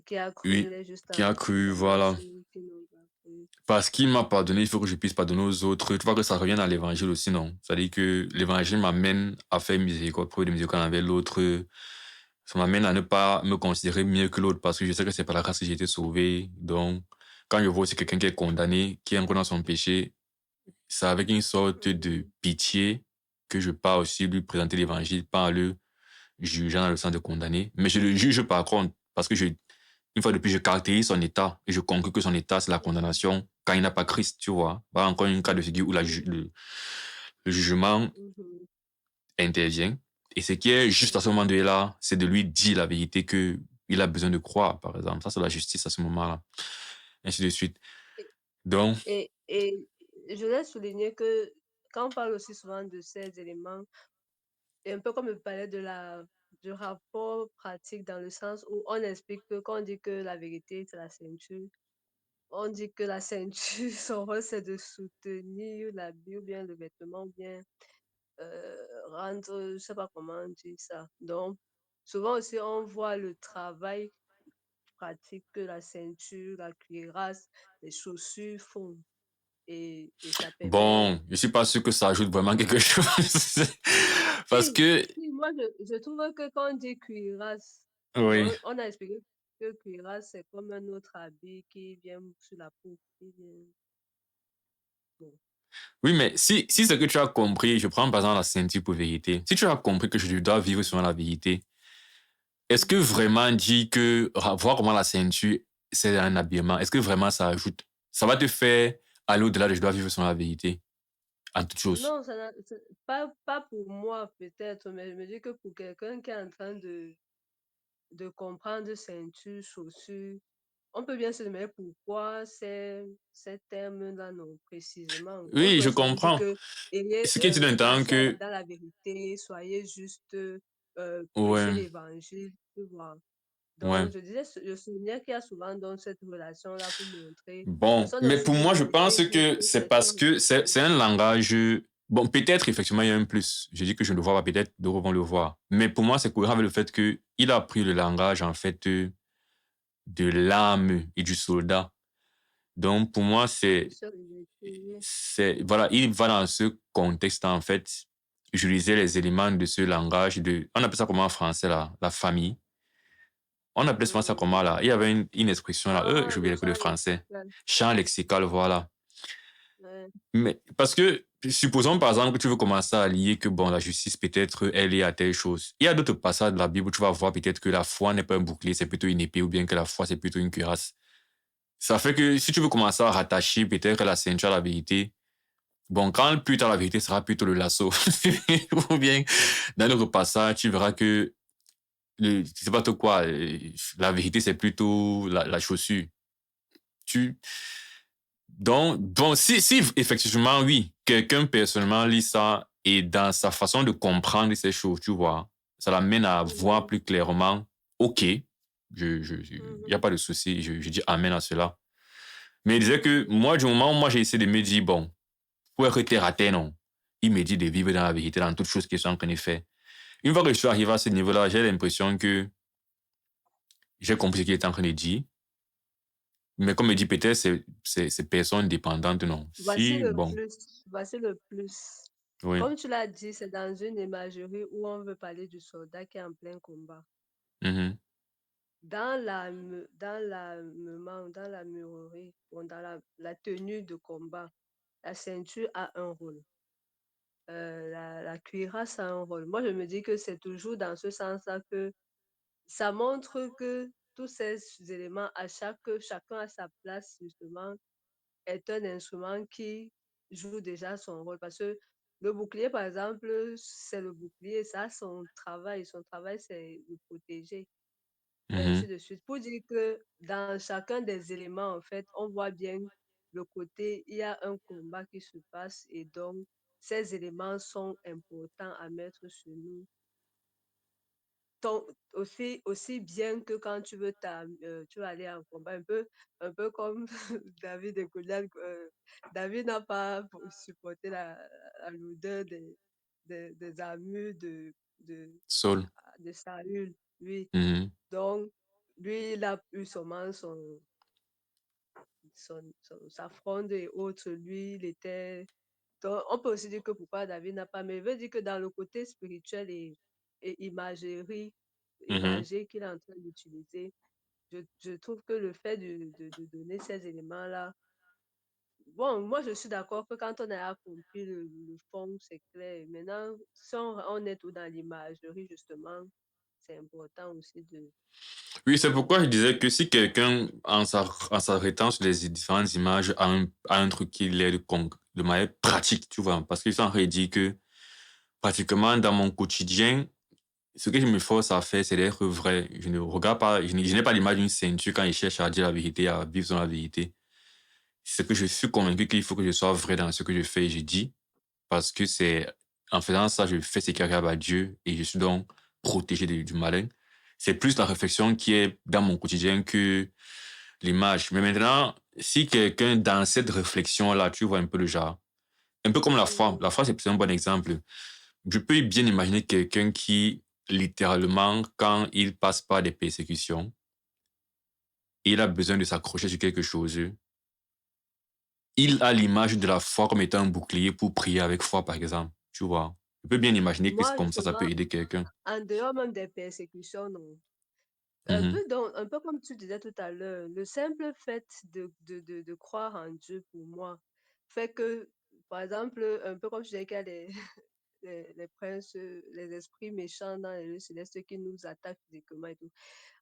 qui a cru, il oui. est juste Qui en a cru, condamnant voilà. ceux qui n'ont pas cru. Parce qu'il m'a pardonné, il faut que je puisse pardonner aux autres. Tu vois que ça revient dans l'évangile aussi, non? C'est-à-dire que l'évangile m'amène à faire miséricorde, preuve de miséricorde envers l'autre. Ça m'amène à ne pas me considérer mieux que l'autre parce que je sais que c'est par la grâce que j'ai été sauvé. Donc, quand je vois aussi quelqu'un qui est condamné, qui est encore dans son péché, c'est avec une sorte de Mhm. pitié que je pars aussi lui présenter l'évangile, pas en le jugeant dans le sens de condamner. Mais je le juge par contre, parce que une fois de plus, je caractérise son état et je conclus que son état, c'est la Mhm. condamnation quand il n'a pas Christ, tu vois. Voilà encore un cas de figure où le jugement Mhm. intervient. Et ce qui est juste à ce Mhm. moment-là, c'est de lui dire la vérité que il a besoin de croire, par exemple. Ça, c'est la justice à ce moment-là. Ainsi de suite. Et, Donc, et je voulais souligner que quand on parle aussi souvent de ces éléments, et un peu comme je parlais du rapport pratique dans le sens où on explique que quand on dit que la vérité, c'est la ceinture, on dit que la ceinture, son rôle, c'est de soutenir l'habit ou bien le vêtement, ou bien rendre, je sais pas comment on dit ça. Donc, souvent aussi, on voit le travail pratique que la ceinture, la cuirasse, les chaussures font. Et ça permet. bon, je suis pas sûr que ça ajoute vraiment quelque chose. Parce Si, que, si, moi, je trouve que quand on dit cuirasse, oui. on a expliqué que cuirasse, c'est comme un autre habit qui vient sur la peau. Qui vient... bon. Oui, mais si ce que tu as compris, je prends par exemple la ceinture pour vérité. Si tu as compris que je dois vivre selon la vérité, est-ce que Mhm. vraiment dit que voir comment la ceinture, c'est un habillement, est-ce que vraiment ça ajoute, ça va te faire aller au-delà de je dois vivre selon la vérité, en toute chose? Non, pas pour moi peut-être, mais je me dis que pour quelqu'un qui est en train de comprendre ceinture, chaussure, on peut bien se demander pourquoi ces termes-là, non, précisément. On Oui, je pourrait seulement dire comprends. que ayez, Ce qui est dit d'un marchez que, dans la vérité, soyez juste, prêchez ouais, l'évangile, tu vois. ouais. Donc, je disais, je souviens qu'il y a souvent donc cette relation-là pour montrer. Ce Bon, sont mais aussi pour des moi, je versets pense qui que disent c'est parce certaines que c'est choses. un langage, bon, peut-être effectivement il y a un plus. Je dis que je ne le vois pas, peut-être d'autres vont le voir. Mais pour moi, c'est cohérent avec le fait que il a pris le langage, en fait, de l'âme et du soldat. Donc, pour moi, De se revêtir. voilà, il va dans ce contexte, en fait, utiliser les éléments de ce langage on appelle ça comment en français, là, la famille. On appelait souvent ça comment, là? Il y avait une expression, là, Ah, j'ai oublié le le champ français. lexical. Champ lexical, voilà. Ouais. Mais, parce que, supposons, par exemple, que tu veux commencer à lier que, bon, la justice, peut-être, elle est à telle chose. Il y a d'autres passages de la Bible où tu vas voir peut-être que la foi n'est pas un bouclier, c'est plutôt une épée, ou bien que la foi, c'est plutôt une cuirasse. Ça fait que si tu veux commencer à rattacher peut-être la ceinture à la vérité, bon, quand plus tard la vérité sera plutôt le lasso. Ou bien, dans le repassage, tu verras que, je sais pas trop quoi, la vérité c'est plutôt la chaussure. Tu, donc, bon, si effectivement, oui, quelqu'un personnellement lit ça et dans sa façon de comprendre ces choses, tu vois, ça l'amène à voir Mhm. plus clairement, ok, y a Mhm. pas de souci, je dis amen à cela. Mais il disait que moi, du moment où moi j'ai essayé de me dire, bon, pour être terre à terre, non. Il me dit de vivre dans la vérité, dans toutes choses qu'ils sont en train de faire. Une fois que je suis arrivé à ce niveau-là, j'ai l'impression que j'ai compris ce qu'il était en train de dire. Mais comme il dit, peut-être c'est personne dépendante, non. Voici Si, le bon, plus. Voici le plus. Oui. Comme tu l'as dit, c'est dans une imagerie où on veut parler du soldat qui est en plein combat. Mhm. Dans la murerie, bon, dans la tenue de combat, la ceinture a un rôle. La cuirasse a un rôle. Moi, je me dis que c'est toujours dans ce sens-là que ça montre que tous ces éléments, chacun à sa place, justement, est un instrument qui joue déjà son rôle. Parce que le bouclier, par exemple, c'est le bouclier, ça a son travail. Son travail, c'est de protéger, et ainsi Mhm. de suite. Pour dire que dans chacun des éléments, en fait, on voit bien le côté, il y a un combat qui se passe et donc ces éléments sont importants à mettre sur nous. Aussi bien que quand tu vas aller en combat, un peu comme David et Goliath. David n'a pas supporté l'odeur des armures de, Saul. de Saül, oui. Mhm. Donc, lui, il a eu seulement sa fronde et autres. Lui, il était. Donc, on peut aussi dire que pourquoi David n'a pas. Mais il veut dire que dans le côté spirituel et Mhm. imagé qu'il est en train d'utiliser, je trouve que le fait de donner ces éléments-là. Bon, moi, je suis d'accord que quand on a compris le fond, c'est clair. Maintenant, si on est tout dans l'imagerie, justement, c'est important aussi de. Oui, c'est pourquoi je disais que si quelqu'un, en s'arrêtant sur les différentes images, a un truc qui l'aide de manière pratique, tu vois, parce qu'il s'en dit que pratiquement dans mon quotidien, ce que je me force à faire, c'est d'être vrai. Je ne regarde pas, je n'ai pas l'image d'une ceinture quand il cherche à dire la vérité, à vivre dans la vérité. C'est que je suis convaincu qu'il faut que je sois vrai dans ce que je fais et je dis, parce que c'est en faisant ça, je fais ce qui agréable à Dieu et je suis donc protégé du malin. C'est plus la réflexion qui est dans mon quotidien que l'image. Mais maintenant, si quelqu'un dans cette réflexion-là, tu vois un peu le genre, un peu comme la foi. Mhm. La foi, c'est un bon exemple. Je peux bien imaginer quelqu'un qui, littéralement, quand il passe par des persécutions, il a besoin de s'accrocher sur quelque chose. Il a l'image de la foi comme étant un bouclier pour prier avec foi, par exemple. Tu vois. Je peux bien imaginer que c'est Moi, comme ça peut justement, aider quelqu'un. en dehors même des persécutions, non. Mhm. Un peu comme tu disais tout à l'heure, le simple fait de croire en Dieu pour moi fait que, par exemple, un peu comme je disais qu'il y a les princes, les esprits méchants dans les lieux célestes qui nous attaquent physiquement et tout.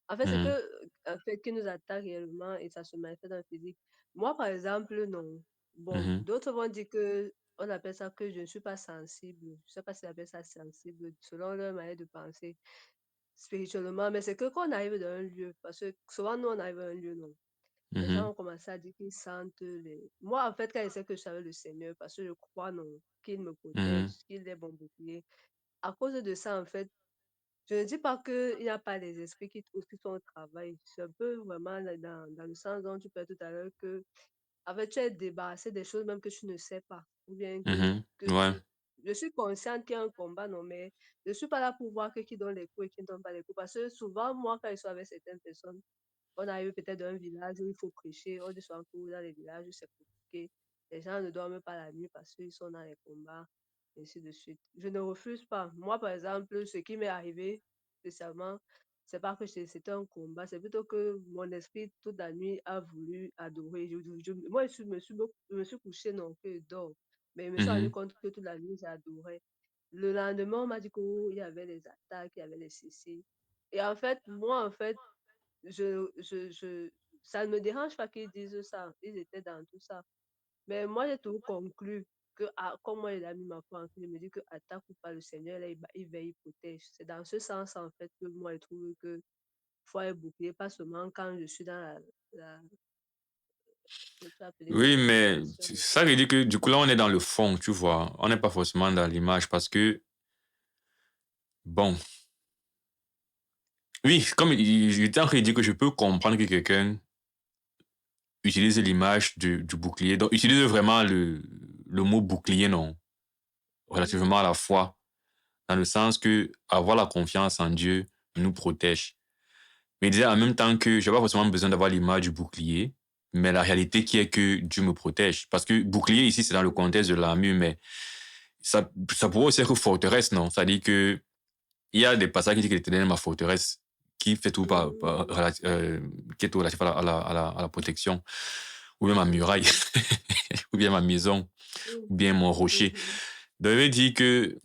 En fait, c'est Mhm. que, en fait, qui nous attaquent réellement et ça se manifeste dans le physique. Moi, par exemple, non. Bon, Mhm. d'autres vont dire que on appelle ça que je ne suis pas sensible. Je ne sais pas si on appelle ça sensible selon leur manière de penser spirituellement, mais c'est que quand on arrive dans un lieu, parce que souvent nous on arrive dans un lieu, non. Les gens Mhm. ont commencé à dire qu'ils sentent les. Moi, en fait, quand je sais que je savais le Seigneur, parce que je crois, non, qu'il me protège, Mhm. qu'il est mon bouclier. À cause de ça, en fait, je ne dis pas qu'il n'y a pas des esprits qui aussi sont au travail. C'est un peu vraiment dans le sens dont tu parlais tout à l'heure que, en fait, tu es débarrassé des choses même que tu ne sais pas. Ou bien Mhm. que Ouais. tu. Je suis consciente qu'il y a un combat, non, mais je ne suis pas là pour voir que qui donne les coups et qui ne donne pas les coups. Parce que souvent, moi, quand je suis avec certaines personnes, on arrive peut-être d'un village où il faut prêcher. On dit souvent que dans les villages, où c'est compliqué. Les gens ne dorment pas la nuit parce qu'ils sont dans les combats, et ainsi de suite. Je ne refuse pas. Moi, par exemple, ce qui m'est arrivé spécialement, c'est pas que c'était un combat, c'est plutôt que mon esprit, toute la nuit, a voulu adorer. Moi, je me suis couché, non, que je dors. Mais je me suis rendu Mhm. compte que toute la nuit, j'adorais. Le lendemain, on m'a dit qu'il y avait les attaques, il y avait les cessés. Et en fait, moi, en fait, ça ne me dérange pas qu'ils disent ça. Ils étaient dans tout ça. Mais moi, j'ai toujours conclu que, comme moi, il a mis ma foi en Christ, il me dit que attaque ou pas le Seigneur, là, il veille, il protège. C'est dans ce sens, en fait, que moi, je trouve que foi est bouclier, pas seulement quand je suis dans la je peux appeler Oui, comment, mais situation. ça veut dire que du coup là, on est dans le fond, tu vois. On n'est pas forcément dans l'image parce que, bon, oui, comme j'étais en train de dire que je peux comprendre que quelqu'un utilise l'image du bouclier. Donc, utilise vraiment le mot bouclier, non, Mhm, relativement à la foi, dans le sens que avoir la confiance en Dieu nous protège. Mais il disait en même temps que j'ai pas forcément besoin d'avoir l'image du bouclier, mais la réalité qui est que Dieu me protège. Parce que bouclier ici, c'est dans le mhm, contexte de l'armure, mais ça pourrait aussi être forteresse, non? C'est-à-dire que il y a des passages qui disent que l'Éternel est ma forteresse, qui fait tout qui est tout relatif à la protection, ou bien ma muraille, ou bien ma maison, ou bien mon rocher. Donc, je veux dire que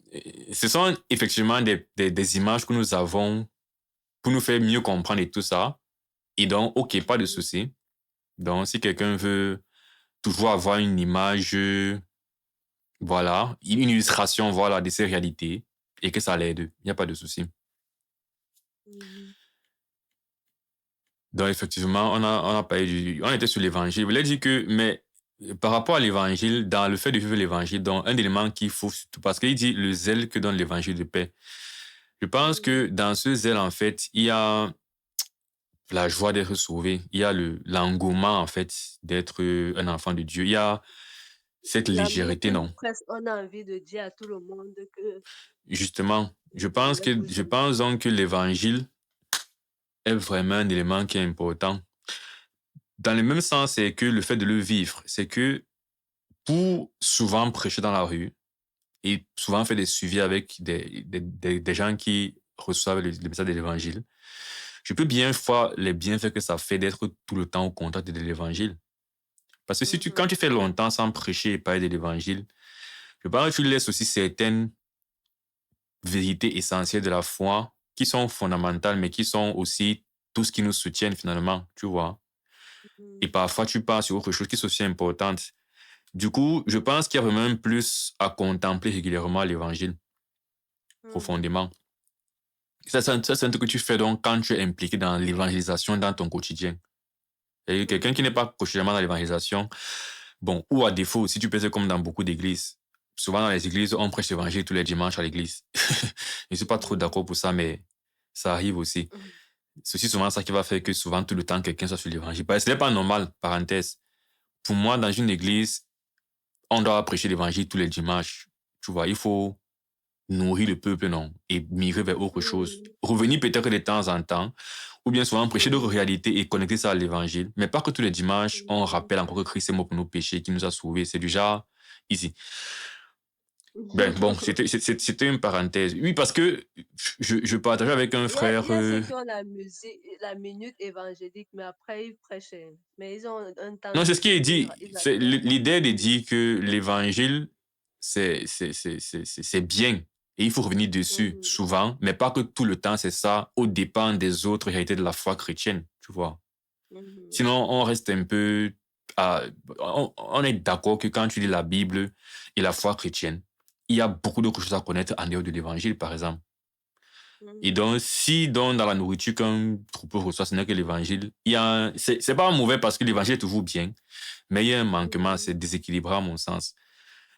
ce sont effectivement des images que nous avons pour nous faire mieux comprendre et tout ça. Et donc, OK, pas de souci. Donc, si quelqu'un veut toujours avoir une image, voilà, une illustration, voilà, de ces réalités, et que ça l'aide, il n'y a pas de souci. Donc, effectivement, on a parlé on était sur l'évangile. Je voulais dire que, mais par rapport à l'évangile, dans le fait de vivre l'évangile, donc un élément qu'il faut, parce qu'il dit le zèle que donne l'évangile de paix. Je pense que dans ce zèle, en fait, il y a la joie d'être sauvé, il y a l'engouement, en fait, d'être un enfant de Dieu, il y a cette La même légèreté, que non? presque on a envie de dire à tout le monde que Justement, il est pour je Jésus. pense donc que l'évangile est vraiment un élément qui est important. Dans le même sens, c'est que le fait de le vivre, c'est que pour souvent prêcher dans la rue et souvent faire des suivis avec des gens qui reçoivent le message de l'évangile, je peux bien voir les bienfaits que ça fait d'être tout le temps au contact de l'évangile. Parce que quand tu fais longtemps sans prêcher et parler de l'évangile, je pense que tu laisses aussi certaines vérités essentielles de la foi qui sont fondamentales, mais qui sont aussi tout ce qui nous soutient finalement, tu vois. Et parfois, tu pars sur autre chose qui est aussi importante. Du coup, je pense qu'il y a vraiment plus à contempler régulièrement l'évangile, profondément. Ça, c'est un truc que tu fais donc quand tu es impliqué dans l'évangélisation dans ton quotidien. Et quelqu'un qui n'est pas quotidiennement dans l'évangélisation, bon, ou à défaut, si tu peux, c'est comme dans beaucoup d'églises. Souvent dans les églises, on prêche l'évangile tous les dimanches à l'église. Je ne suis pas trop d'accord pour ça, mais ça arrive aussi. C'est aussi souvent ça qui va faire que souvent, tout le temps, quelqu'un soit sur l'évangile. Ce n'est pas normal, parenthèse. Pour moi, dans une église, on doit prêcher l'évangile tous les dimanches. Tu vois, il faut nourrir le peuple, non, et migrer vers autre chose. Revenir peut-être de temps en temps, ou bien souvent prêcher d'autres réalités et connecter ça à l'évangile, mais pas que tous les dimanches, on rappelle encore que Christ est mort pour nos péchés, qui nous a sauvés. C'est du genre, ici. Ben, bon, c'était une parenthèse. Oui, parce que je partageais avec un frère. Il y a ceux qui ont la musique, la minute évangélique, mais après ils prêchent. Mais ils ont un temps Non, de c'est ce qui est culte où dit. ils C'est adorent. l'idée de dire que l'évangile, c'est bien. Et il faut revenir dessus souvent, mais pas que tout le temps, c'est ça, au dépend des autres réalités de la foi chrétienne, tu vois. Sinon, on reste un peu. On est d'accord que quand tu lis la Bible et la foi chrétienne, il y a beaucoup d'autres choses à connaître en dehors de l'évangile, par exemple. Et donc, si dans la nourriture qu'un troupeau reçoit, ce n'est que l'évangile, c'est pas mauvais parce que l'évangile est toujours bien, mais il y a un manquement, c'est déséquilibré à mon sens.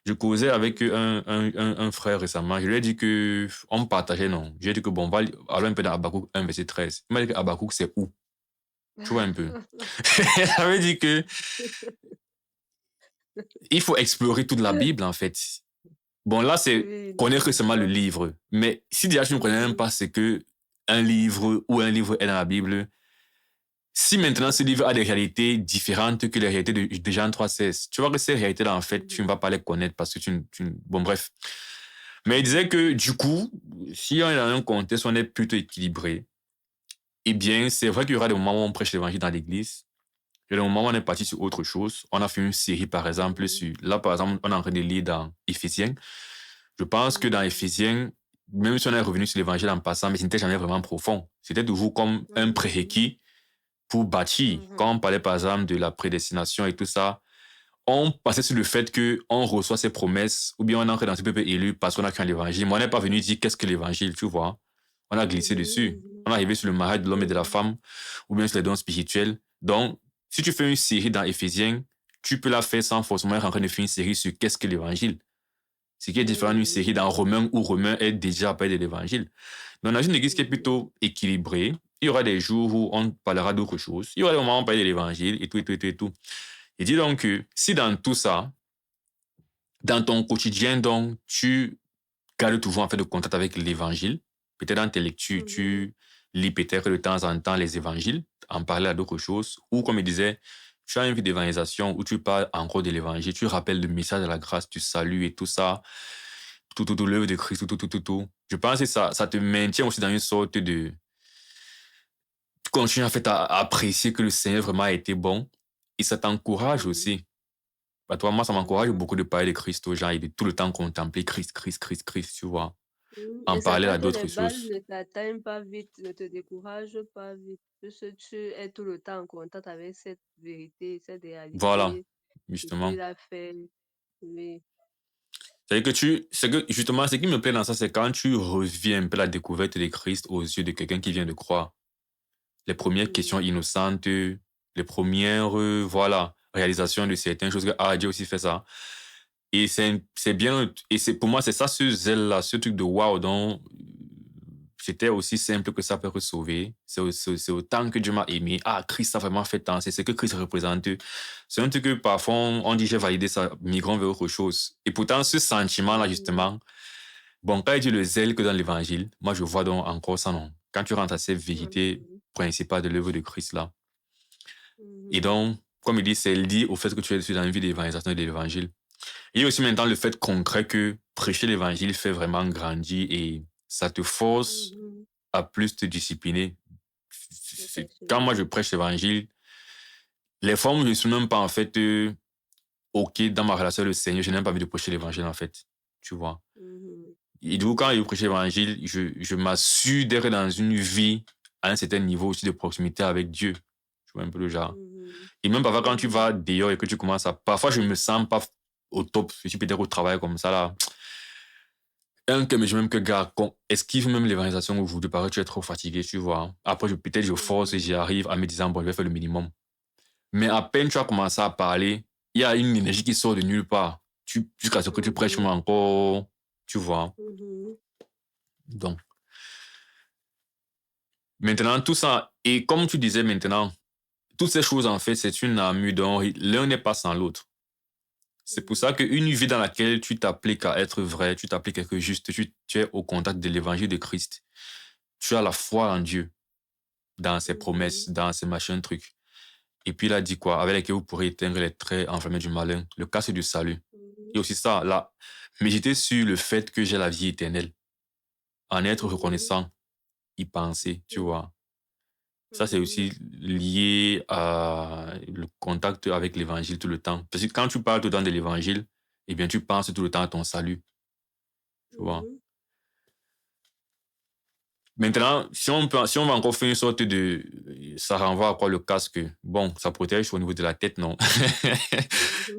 Je causais avec un frère récemment, je lui ai dit que on partageait, non. Je lui ai dit que bon, on va aller un peu dans Habakkuk 1, verset 13. Il m'a dit que Habakkuk, c'est où? Tu vois un peu. Ça veut dire que il faut explorer toute la Bible, en fait. Bon, là, c'est Oui, connaître seulement le effectivement. livre. Mais si déjà tu ne connais même pas ce que un livre ou un livre est dans la Bible, si maintenant ce livre a des réalités différentes que les réalités de Jean 3,16, tu vois que ces réalités-là, en fait, tu ne vas pas les connaître parce que bon, bref. Mais il disait que du coup, si on est dans un contexte où on est plutôt équilibré, eh bien, c'est vrai qu'il y aura des moments où on prêche l'évangile dans l'église. Il y a des moments où on est parti sur autre chose. On a fait une série, par exemple, sur... Là, par exemple, on est en train de lire dans Éphésiens. Je pense que dans Éphésiens, même si on est revenu sur l'évangile en passant, mais ce n'était jamais vraiment profond. C'était toujours comme un prérequis pour bâtir. Quand on parlait, par exemple, de la prédestination et tout ça, on passait sur le fait qu'on reçoit ces promesses, ou bien on entre dans ce peuple élu parce qu'on a cru en l'évangile. Mais on n'est pas venu dire qu'est-ce que l'évangile, tu vois. On a glissé dessus. On est arrivé sur le mariage de l'homme et de la femme, ou bien sur les dons spirituels. Donc, si tu fais une série dans Éphésiens, tu peux la faire sans forcément être en train de faire une série sur qu'est-ce que l'évangile. Ce qui est différent d'une série dans Romains où Romain est déjà appelé de l'évangile. Donc, dans une église qui est plutôt équilibrée, il y aura des jours où on parlera d'autre chose. Il y aura des moments où on parlera de l'évangile et tout, et tout, et tout, et tout. Et dis donc que si dans tout ça, dans ton quotidien, donc, tu gardes toujours en fait de contact avec l'évangile, peut-être dans tes lectures, tu lis peut-être de temps en temps les évangiles, en parler à d'autres choses, ou comme il disait, tu as une vie d'évangélisation où tu parles encore de l'évangile, tu rappelles le message de la grâce, tu salues et tout ça. tout, l'œuvre de Christ, tout. Je pense que ça te maintient aussi dans une sorte de... Tu continues en fait à apprécier que le Seigneur vraiment a été bon et ça t'encourage Mhm. aussi. Bah, toi, moi, ça m'encourage Mhm. beaucoup de parler de Christ aux gens et de tout le temps contempler Christ, tu vois. En Et c'est parler pas à que les d'autres balles choses. ne t'atteignent pas vite, ne te découragent pas vite, puisque tu es tout le temps en contact avec cette vérité, cette Voilà, réalité, ce justement. qu'il a fait. Oui. C'est que justement, ce qui me plaît dans ça, c'est quand tu reviens un peu à la découverte de Christ aux yeux de quelqu'un qui vient de croire. Les premières questions Mhm. innocentes, les premières, voilà, réalisations de certaines choses que, ah, Dieu aussi fait ça. Et c'est bien, et c'est, pour moi, c'est ça, ce zèle-là, ce truc de waouh, donc, c'était aussi simple que ça peut sauver. C'est autant que Dieu m'a aimé. Ah, Christ a vraiment fait tant. C'est ce que Christ représente. C'est un truc que parfois on dit j'ai validé ça, migrons vers autre chose. Et pourtant, ce sentiment-là, Mhm. justement, bon, quand il dit le zèle que dans l'évangile, moi je vois donc encore ça, non. Quand tu rentres à cette vérité Mhm. principale de l'œuvre de Christ là. Et Mhm. donc, comme il dit, c'est lié au fait que tu es dans une vie d'évangélisation et de l'évangile. Il y a aussi maintenant le fait concret que prêcher l'évangile fait vraiment grandir et ça te force Mhm. à plus te discipliner. Quand moi je Effectivement. prêche l'évangile, les formes, je ne suis même pas en fait OK dans ma relation avec le Seigneur, je n'ai même pas envie de prêcher l'évangile en fait. Tu vois. Mhm. Et du coup, quand je prêche l'évangile, je m'assure d'être dans une vie à un certain niveau aussi de proximité avec Dieu. Tu vois un peu le genre. Mhm. Et même parfois, quand tu Mhm. vas dehors et que tu commences à. Parfois, je me sens pas au top. Je suis peut-être au travail comme ça là. Que mais je même que gars, esquive même l'évangélisation aujourd'hui parce que tu es trop fatigué, tu vois. Après, peut-être je force et Mhm. j'y arrive en me disant, bon, je vais faire le minimum. Mais à peine tu as commencé à parler, il y a une énergie qui sort de nulle part. Jusqu'à ce que tu prêches Mhm. moi encore, tu vois. Mhm. Donc, maintenant, tout ça, et comme tu disais maintenant, toutes ces choses, en fait, c'est une armure dont l'un n'est pas sans l'autre. C'est pour ça Mhm. qu'une vie dans laquelle tu t'appliques à être vrai, tu t'appliques à être juste, tu es au contact de l'évangile de Christ. Tu as la foi en Dieu, dans ses promesses, Mhm. dans ses machins, trucs. Et puis il a dit quoi? Avec lesquels vous pourrez éteindre les traits enflammés du malin, le casque du salut. Mhm. Et aussi ça, là, méditer sur le fait que j'ai la vie éternelle, en être Mhm. reconnaissant, y penser, tu Mhm. vois. Ça, c'est Mhm. aussi lié à le contact avec l'évangile tout le temps. Parce que quand tu parles tout le temps de l'évangile, eh bien, tu penses tout le temps à ton salut, tu vois. Mhm. Maintenant, si on va encore faire une sorte de... Ça renvoie à quoi le casque? Bon, ça protège au niveau de la tête, non?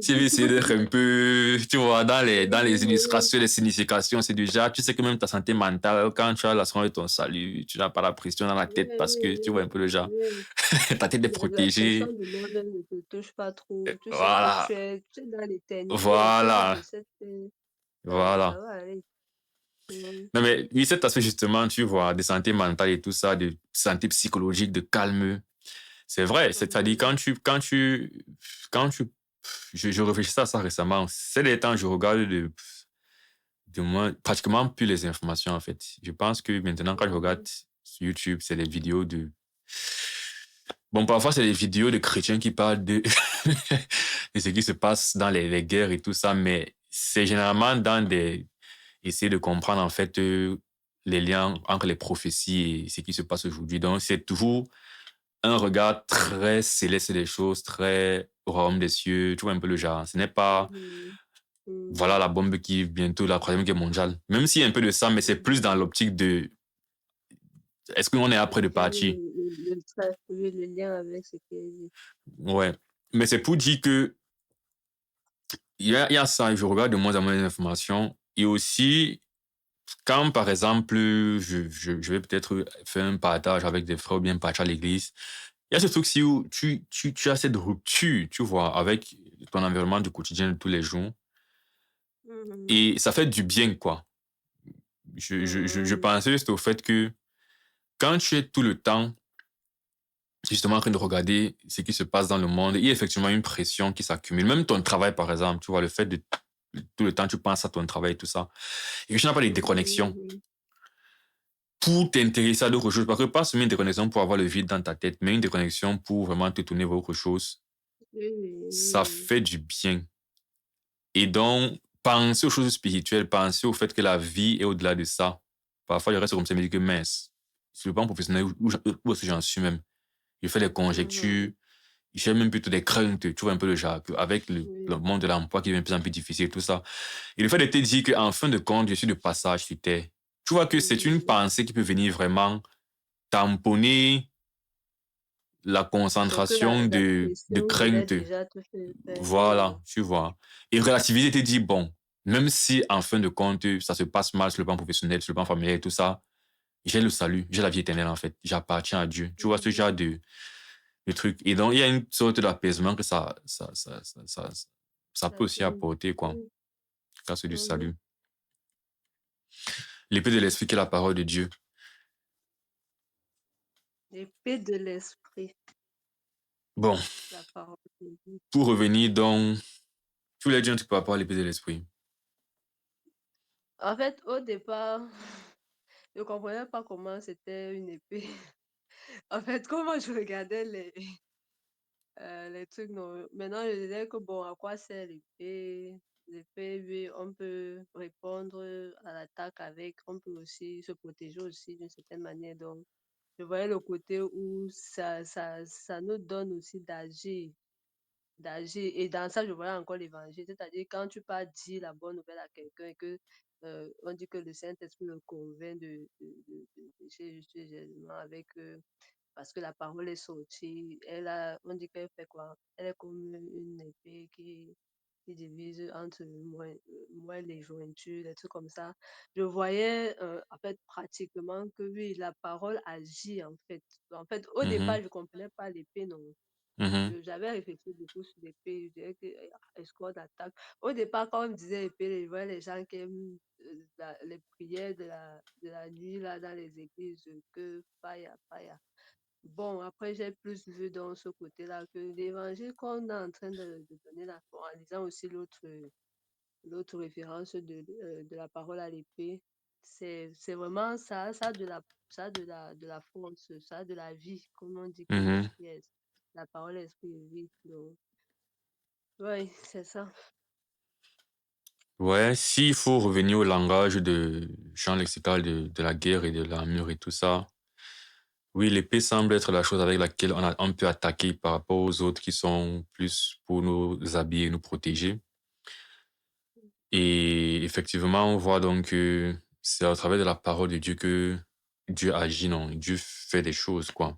Si on veut essayer d'être un peu, tu vois, dans les Mhm. illustrations, les significations, c'est déjà, tu sais que même ta santé mentale, quand tu as la soin de ton salut, tu n'as pas la pression dans la Oui, tête parce que tu vois un peu le genre. oui. Ta tête est La pression protégée. du monde elle ne te touche pas trop. Tu sais que Voilà. tu es dans l'éternité, tu es hors de Voilà. cette... ça Voilà. va aller. Mhm. Non, mais oui, cet aspect justement, tu vois, de santé mentale et tout ça, de santé psychologique, de calme, c'est vrai. C'est-à-dire, Mhm. quand tu, je réfléchissais à ça récemment. C'est des temps, je regarde de moins, pratiquement plus les informations, en fait. Je pense que maintenant, quand je regarde Mhm. sur YouTube, c'est des vidéos de, bon, parfois, c'est des vidéos de chrétiens qui parlent de, de ce qui se passe dans les guerres et tout ça, mais c'est généralement dans des, essayer de comprendre, en fait, les liens entre les prophéties et ce qui se passe aujourd'hui. Donc, c'est toujours un regard très céleste des choses, très au royaume des cieux, tu vois un peu le genre. Ce n'est pas, Mhm. voilà Mhm. la bombe qui bientôt la troisième guerre mondiale. Même s'il y a un peu de ça, mais c'est plus dans Mhm. l'optique de, est-ce qu'on est après de Quel est partir? oui, le lien avec ce qui est dit? Ouais. Mais c'est pour dire que il y a ça, je regarde de moins en moins d'informations. Et aussi, quand par exemple, je vais peut-être faire un partage avec des frères ou bien partager à l'église, il y a ce truc-ci où tu as cette rupture, tu vois, avec ton environnement du quotidien de tous les jours. Mhm. Et ça fait du bien, quoi. Je Mhm. pensais juste au fait que quand tu es tout le temps, justement, en train de regarder ce qui se passe dans le monde, il y a effectivement une pression qui s'accumule. Même ton travail, par exemple, tu vois, le fait de tout le temps, tu penses à ton travail et tout ça. Et que tu n'as pas de déconnexion Mhm. pour t'intéresser à d'autres choses. Parce que pas seulement une déconnexion pour avoir le vide dans ta tête, mais une déconnexion pour vraiment te tourner vers autre chose. Oui, oui, Ça oui. fait du bien. Et donc, pensez aux choses spirituelles, pensez au fait que la vie est au-delà de ça. Parfois, je reste comme ça, je me dis que mince, sur le plan professionnel, où est-ce que j'en suis même? Je fais des Mhm. conjectures, j'ai même plutôt des craintes, tu vois un peu le genre, avec le Oui. monde de l'emploi qui devient de plus en plus difficile, tout ça. Et le fait de te dire qu'en fin de compte, je suis de passage sur terre, tu vois que c'est une Mhm. pensée qui peut venir vraiment tamponner la C'est que concentration la de pression voulait crainte. déjà te faire faire. Oui. Voilà, tu vois. Et relativiser te dit, bon, même si en fin de compte, ça se passe mal sur le plan professionnel, sur le plan familial et tout ça, j'ai le salut, j'ai la vie éternelle en fait. J'appartiens à Dieu. Tu vois ce genre Mhm. de truc. Et donc, il y a une sorte d'apaisement que ça Ça peut aussi peut- apporter, quoi, oui. grâce du Mhm. salut. L'épée de l'esprit qui est la parole de Dieu. L'épée de l'esprit, Bon, la parole de Dieu. pour revenir donc, tu voulais dire un truc par rapport à l'épée de l'esprit. En fait, au départ, je comprenais pas comment c'était une épée. En fait, comment je regardais les trucs, non. Maintenant, je disais que bon, à quoi sert l'épée? L'épée, oui, on peut répondre à l'attaque avec, on peut aussi se protéger aussi d'une certaine manière. Donc, je voyais le côté où ça nous donne aussi d'agir. Et dans ça, je voyais encore l'évangile. C'est-à-dire, quand tu pars dire la bonne nouvelle à quelqu'un et que on dit que le Saint-Esprit le convainc de pécher justement avec parce que la parole est sortie. On dit qu'elle fait quoi? Elle est comme une épée qui divise entre moi et les jointures, des trucs comme ça. Je voyais en fait pratiquement que oui, la parole agit en fait. En fait, au départ, Mhm, je ne comprenais pas l'épée, non. mhm, J'avais réfléchi beaucoup sur l'épée. Je dirais que escorte d'attaque. Au départ, quand on me disait épée, je voyais les gens qui aiment les prières de la nuit là, dans les églises, que fire, fire. Bon, après, j'ai plus vu dans ce côté-là que l'évangile qu'on est en train de donner là, bon, en lisant aussi l'autre référence de la parole à l'épée, c'est vraiment ça de la force, ça de la vie, comme on dit que mhm. l'esprit est, la parole esprit et vie. Donc, oui, c'est ça. Ouais, s'il faut revenir au langage de champ lexical de la guerre et de l'armure et tout ça, oui, l'épée semble être la chose avec laquelle on peut attaquer par rapport aux autres qui sont plus pour nous habiller et nous protéger. Et effectivement, on voit donc que c'est à travers de la parole de Dieu que Dieu agit, non, Dieu fait des choses, quoi.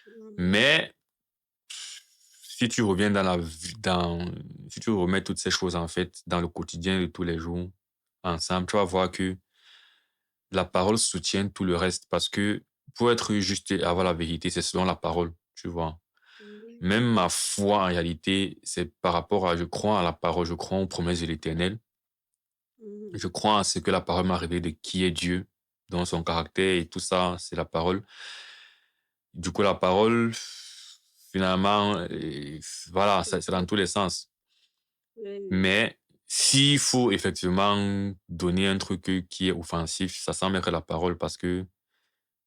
Mhm, Mais si tu reviens dans si tu remets toutes ces choses, en fait, dans le quotidien de tous les jours, ensemble, tu vas voir que la parole soutient tout le reste parce que pour être juste et avoir la vérité, c'est selon la parole, tu vois. mhm, Même ma foi, en réalité, c'est par rapport à, je crois à la parole, je crois aux promesses de l'Éternel, je mhm, crois à ce que la parole m'a révélé de qui est Dieu, dans son caractère et tout ça, c'est la parole. Du coup, la parole, finalement, voilà, c'est dans tous les sens. oui, oui. Mais s'il faut effectivement donner un truc qui est offensif, ça semble être la parole parce que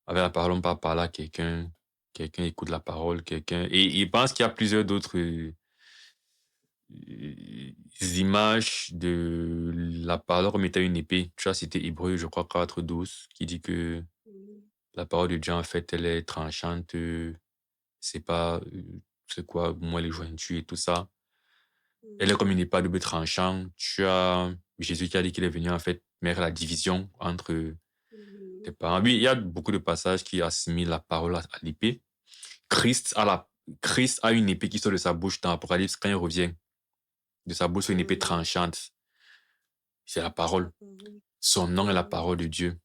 avec la parole, on peut parler à quelqu'un, quelqu'un écoute la parole, quelqu'un... Et il pense qu'il y a plusieurs d'autres images de la parole comme étant une épée. Tu as cité Hébreu, je crois, 4:12, qui dit que Mhm, la parole de Dieu, en fait, elle est tranchante, c'est pas, c'est quoi, moi, les jointures et tout ça. Elle est mhm, comme une épée à double tranchant. Tu as Jésus qui a dit qu'il est venu, en fait, mettre la division entre tes mhm, parents. Oui, il y a beaucoup de passages qui assimilent la parole à l'épée. Christ a, la, Christ a une épée qui sort de sa bouche dans Apocalypse quand il revient. De sa bouche, une épée mhm, tranchante. C'est la parole. mhm, Son nom est la mhm, parole de Dieu.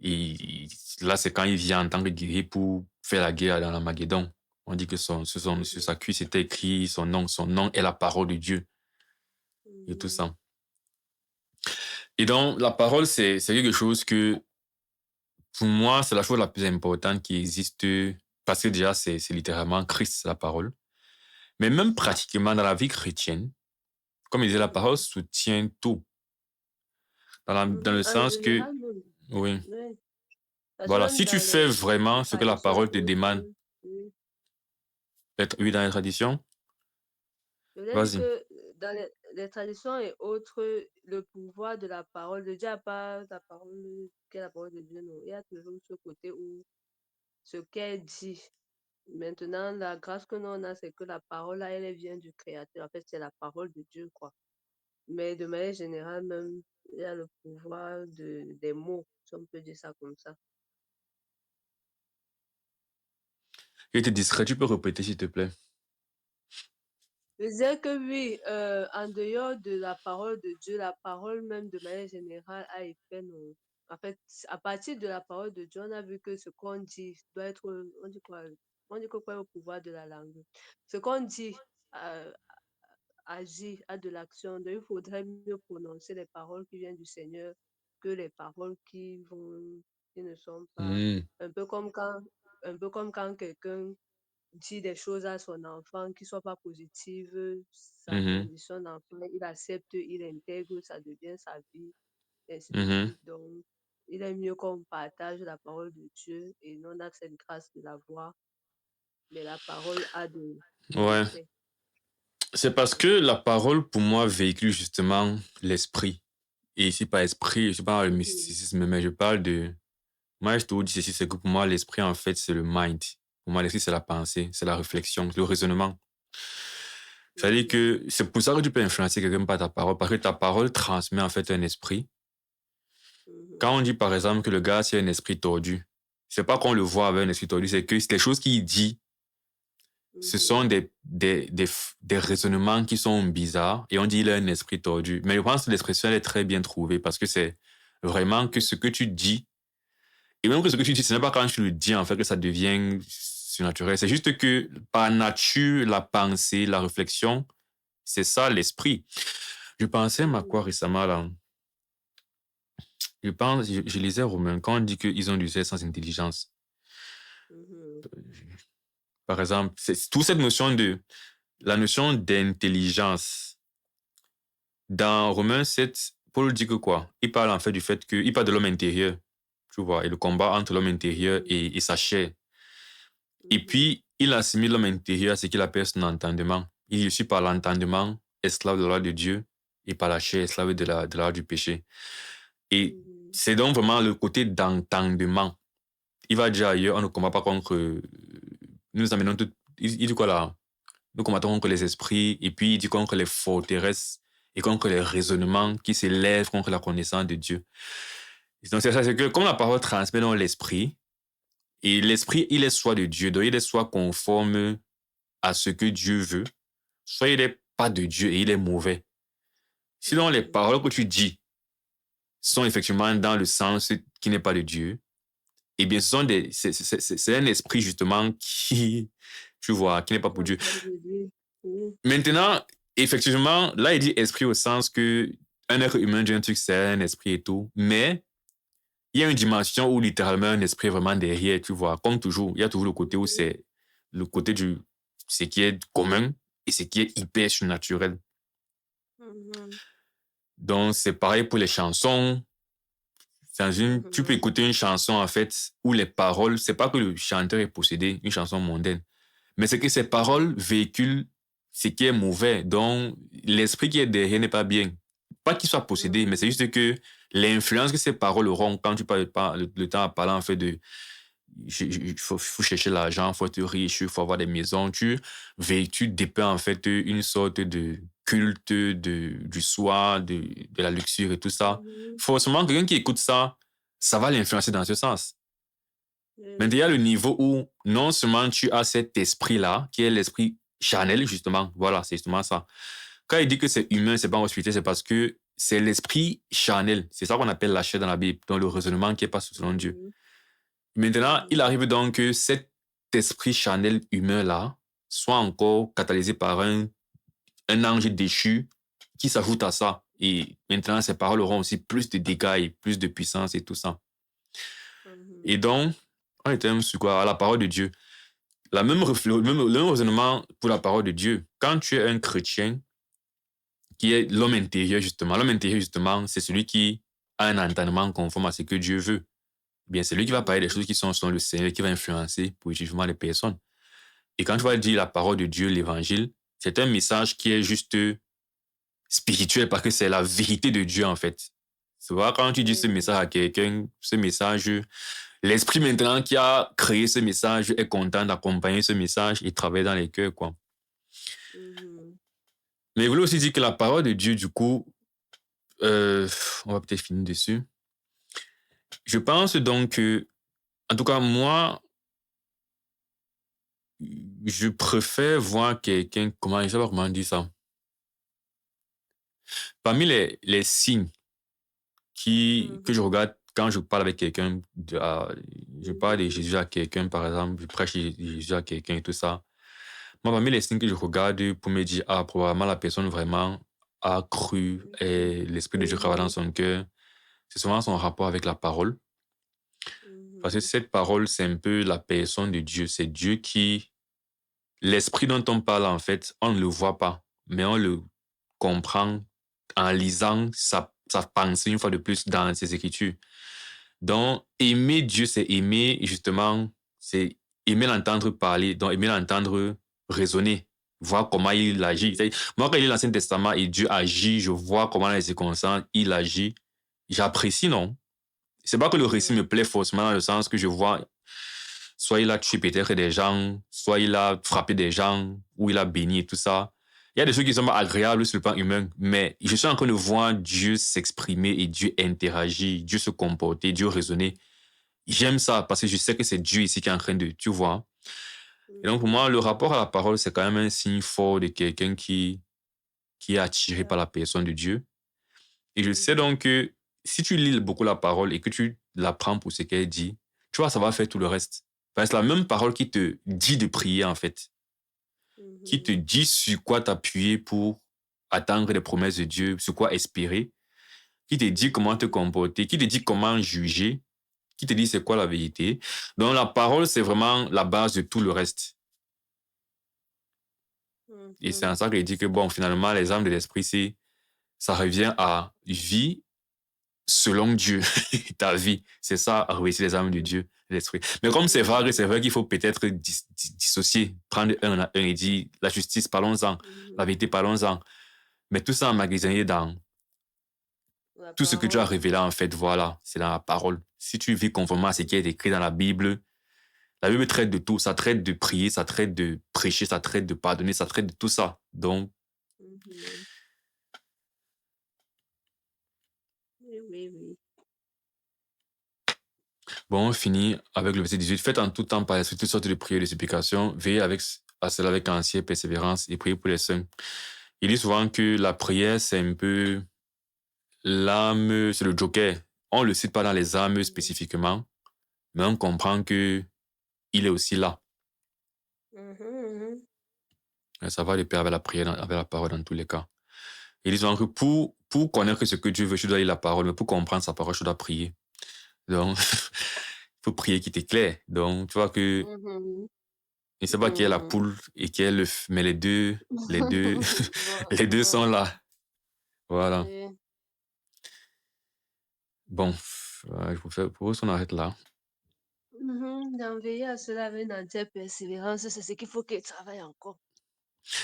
Et là, c'est quand il vient en tant que guerrier pour faire la guerre dans l'Armageddon. On dit que sur mhm, sa cuisse était écrit son nom. Son nom est la parole de Dieu. Et tout mhm, ça. Et donc, la parole, c'est quelque chose que, pour moi, c'est la chose la plus importante qui existe. Parce que déjà, c'est littéralement Christ, la parole. Mais même pratiquement dans la vie chrétienne, comme il disait, la parole mhm, soutient tout. Dans mhm. le En sens que, général, même. oui, Oui. Parce que voilà, même si tu dans fais les vraiment ce que la traditions parole te demande, oui. être oui dans la tradition, Je voulais dire vas-y. que dans les traditions et autres, le pouvoir de la parole de Dieu, à part la parole qui est la parole de Dieu, non. Il y a toujours ce côté où ce qu'elle dit. Maintenant, la grâce que nous on a, c'est que la parole, là, elle vient du Créateur. En fait, c'est la parole de Dieu, quoi. Mais de manière générale, même, il y a le pouvoir des mots, si on peut dire ça comme ça. J'ai été distrait, tu peux répéter s'il te plaît. Je disais que oui, en dehors de la parole de Dieu, la parole même de manière générale a effet, non. En fait, à partir de la parole de Dieu, on a vu que ce qu'on dit doit être, on dit quoi? On dit que quoi au pouvoir de la langue. Ce qu'on dit agit, a de l'action. Donc, il faudrait mieux prononcer les paroles qui viennent du Seigneur que les paroles qui ne sont pas, Hmm, un peu comme quand, un peu comme quand quelqu'un dit des choses à son enfant qui ne soient pas positives, sa mhm, condition d'enfant, il accepte, il intègre, ça devient sa vie, et ainsi de mhm. suite. Donc, il est mieux qu'on partage la parole de Dieu et non a cette grâce de la voix, mais la parole a de Ouais. l'effet. C'est parce que la parole, pour moi, véhicule justement l'esprit. Et ici, par esprit, je parle de Mhm, mysticisme, mais je parle de... Moi, je te dis ceci, c'est que pour moi, l'esprit, en fait, c'est le mind. Pour moi, l'esprit, c'est la pensée, c'est la réflexion, le raisonnement. C'est-à-dire mhm, que c'est pour ça que tu peux influencer quelqu'un par ta parole, parce que ta parole transmet en fait un esprit. mhm, Quand on dit, par exemple, que le gars, c'est un esprit tordu, c'est pas qu'on le voit avec un esprit tordu, c'est que les choses qu'il dit, ce sont mhm, des raisonnements qui sont bizarres et on dit il a un esprit tordu. Mais je pense que l'expression elle est très bien trouvée parce que c'est vraiment que mhm, ce que tu dis, et même que ce que tu dis, ce n'est pas quand tu le dis en fait que ça devient surnaturel. C'est juste que par nature, la pensée, la réflexion, c'est ça l'esprit. Je pensais à quoi mhm, récemment là? Je lisais Romain quand on dit qu'ils ont du zèle sans intelligence. mhm, Par exemple, c'est toute cette notion la notion d'intelligence. Dans Romains 7, Paul dit que quoi? Il parle en fait du fait il parle de l'homme intérieur, tu vois, et le combat entre l'homme intérieur mhm, et sa chair. Et mhm, puis, il assimile l'homme intérieur à ce qu'il appelle son entendement. Il est aussi par l'entendement, esclave de la loi de Dieu, et par la chair, esclave de la loi du péché. Et mhm, c'est donc vraiment le côté d'entendement. Il va dire ailleurs, on ne combat pas contre... nous amenons tout... Il dit quoi là? Nous combattons contre les esprits, et puis il dit contre les forteresses et contre les raisonnements qui s'élèvent contre la connaissance de Dieu. Donc c'est ça, c'est que comme la parole transmet dans l'esprit, et l'esprit, il est soit de Dieu, donc il est soit conforme à ce que Dieu veut, soit il n'est pas de Dieu et il est mauvais. Sinon, les mhm, paroles que tu dis sont effectivement dans le sens qui n'est pas de Dieu, eh bien, c'est un esprit justement qui, tu vois, qui n'est pas pour en Dieu. train de dire, oui, Maintenant, effectivement, là, il dit esprit au sens que un être humain dit un truc, c'est un esprit et tout, mais il y a une dimension où littéralement un esprit est vraiment derrière, tu vois. Comme toujours, il y a toujours le côté où mhm, c'est le côté ce qui est commun et ce qui est hyper surnaturel. mhm, Donc, c'est pareil pour les chansons. Tu peux mhm, écouter une chanson, en fait, où les paroles, c'est pas que le chanteur est possédé, une chanson mondaine, mais c'est que ces paroles mhm, véhiculent ce qui est mauvais. Donc, l'esprit qui est derrière n'est pas bien. Pas qu'il soit possédé, mais c'est mhm, juste que l'influence que ces paroles auront quand tu parles pas le temps à parler en fait de il faut chercher l'argent, il faut être riche, il faut avoir des maisons. Tu dépeins en fait une sorte de culte du soi, de la luxure et tout ça. mhm, Forcément, quelqu'un qui écoute ça, ça va l'influencer dans ce sens. oui, Maintenant, il y a le niveau où non seulement tu as cet esprit-là, qui est l'esprit charnel, justement. Voilà, c'est justement ça. Quand il dit que c'est humain, c'est pas hospitalier, c'est parce que c'est l'esprit charnel. C'est ça qu'on appelle la chair dans la Bible, dans le raisonnement qui est pas selon Dieu. mhm, Maintenant, il mhm, arrive donc que cet esprit charnel humain-là soit encore catalysé par un ange déchu qui s'ajoute à ça. Et maintenant, ces paroles auront aussi plus de dégâts et plus de puissance et tout ça. mhm, Et donc, on était même sur quoi? À la parole de Dieu. Le même raisonnement pour la parole de Dieu. Quand tu es un chrétien, qui est l'homme intérieur, justement, l'homme intérieur, justement, c'est celui qui a un entendement conforme à ce que Dieu veut. Bien, c'est lui qui va parler des mhm, choses qui sont selon le Seigneur, qui va influencer positivement les personnes. Et quand tu vas dire la parole de Dieu, l'évangile, c'est un message qui est juste spirituel parce que c'est la vérité de Dieu, en fait. Tu vois, quand tu dis ce Mhm. message à quelqu'un, ce message, l'esprit maintenant qui a créé ce message est content d'accompagner ce message et travailler dans les cœurs, quoi. Mhm. Mais je voulais aussi dire que la parole de Dieu, du coup, euh, on va peut-être finir dessus. Je pense donc que, en tout cas, moi, je préfère voir quelqu'un, comment, je sais pas comment dire ça. Parmi les signes que je Mhm. regarde quand je parle avec quelqu'un, je parle de Mhm. Jésus à quelqu'un, par exemple, je prêche Jésus à quelqu'un et tout ça. Moi, parmi les signes que je regarde pour me dire, ah, probablement la personne vraiment a cru Mhm. et l'Esprit de Dieu travaille dans Mhm. son cœur, c'est souvent son rapport avec la parole. Parce que Mhm. cette parole, c'est un peu la personne de Dieu. C'est Dieu qui, l'Esprit dont on parle, en fait, on ne le voit pas, mais on le comprend en lisant sa pensée une fois de plus dans ses Écritures. Donc, aimer Dieu, c'est aimer, justement, c'est aimer l'entendre parler, donc aimer l'entendre raisonner, voir comment il agit. Mhm. Moi, quand il lis l'Ancien Testament et Dieu agit, je vois comment dans les circonstances il agit. J'apprécie, non? C'est pas que le récit me Mhm. plaît forcément dans le sens que je vois, soit il a tué peut-être des gens, soit il a frappé des gens, ou il a béni et tout ça. Il y a des choses qui sont pas agréables sur le plan humain, mais je suis en train de voir Dieu s'exprimer et Dieu interagir, Dieu se comporter, Dieu raisonner. J'aime ça parce que je sais que c'est Dieu ici qui est en train de, tu vois. Et donc pour Mhm. moi, le rapport à la parole, c'est quand même un signe fort de quelqu'un qui est attiré par Ah. la personne de Dieu. Et je sais Mhm. donc que si tu lis beaucoup la parole et que tu la prends pour ce qu'elle dit, tu vois, ça va faire tout le reste. Parce que c'est la même parole qui te dit de prier, en fait, qui te Mhm. dit sur quoi t'appuyer pour attendre les promesses de Dieu, sur quoi espérer, qui te dit comment te Mhm. comporter, qui te dit comment juger, qui te dit c'est quoi la vérité. Donc la parole, c'est vraiment la base de tout le reste. Et c'est Mhm. en ça qu'il dit que, bon, finalement, les âmes de l'esprit, ça revient à vie selon Dieu, ta vie. C'est ça, réussir les âmes de Mhm. Dieu, l'esprit. Mais comme c'est vague, c'est vrai qu'il faut peut-être dissocier, prendre un à un et dire la justice, parlons-en, la Mhm. vérité, parlons-en. Mais tout ça emmagasiné dans La tout ce que Dieu a parole. révélé, en fait, voilà, c'est dans la parole. Si tu vis conformément à ce qui est écrit dans la Bible traite de tout. Ça traite de prier, ça traite de prêcher, ça traite de pardonner, ça traite de tout ça. Donc, Mhm. Oui, oui, oui. bon, on finit avec le verset 18. Faites en tout temps par l'esprit toutes sortes de prières et de supplications. Veillez à cela avec anxiété, persévérance et priez pour les saints. Il dit souvent que la prière, c'est un peu l'âme, c'est le joker. On ne le cite pas dans les âmes Mhm. spécifiquement, mais on comprend que il est aussi là. Mhm. Et ça va de pair avec la prière, avec la parole dans tous les cas. Il dit souvent que pour connaître ce que Dieu veut, tu dois lire la parole, mais pour comprendre sa parole, tu dois prier. Donc, il faut prier qui t'éclaire. Donc, tu vois que, Mhm. je ne sais pas qui est la Mhm. poule et qui est l'œuf, mais les deux, Bon, les deux sont bon. là. Voilà. Oui. Bon, je vous propose qu'on arrête là. Mhm. Donc, veiller à cela avec une entière persévérance, c'est ce qu'il faut qu'il travaille encore.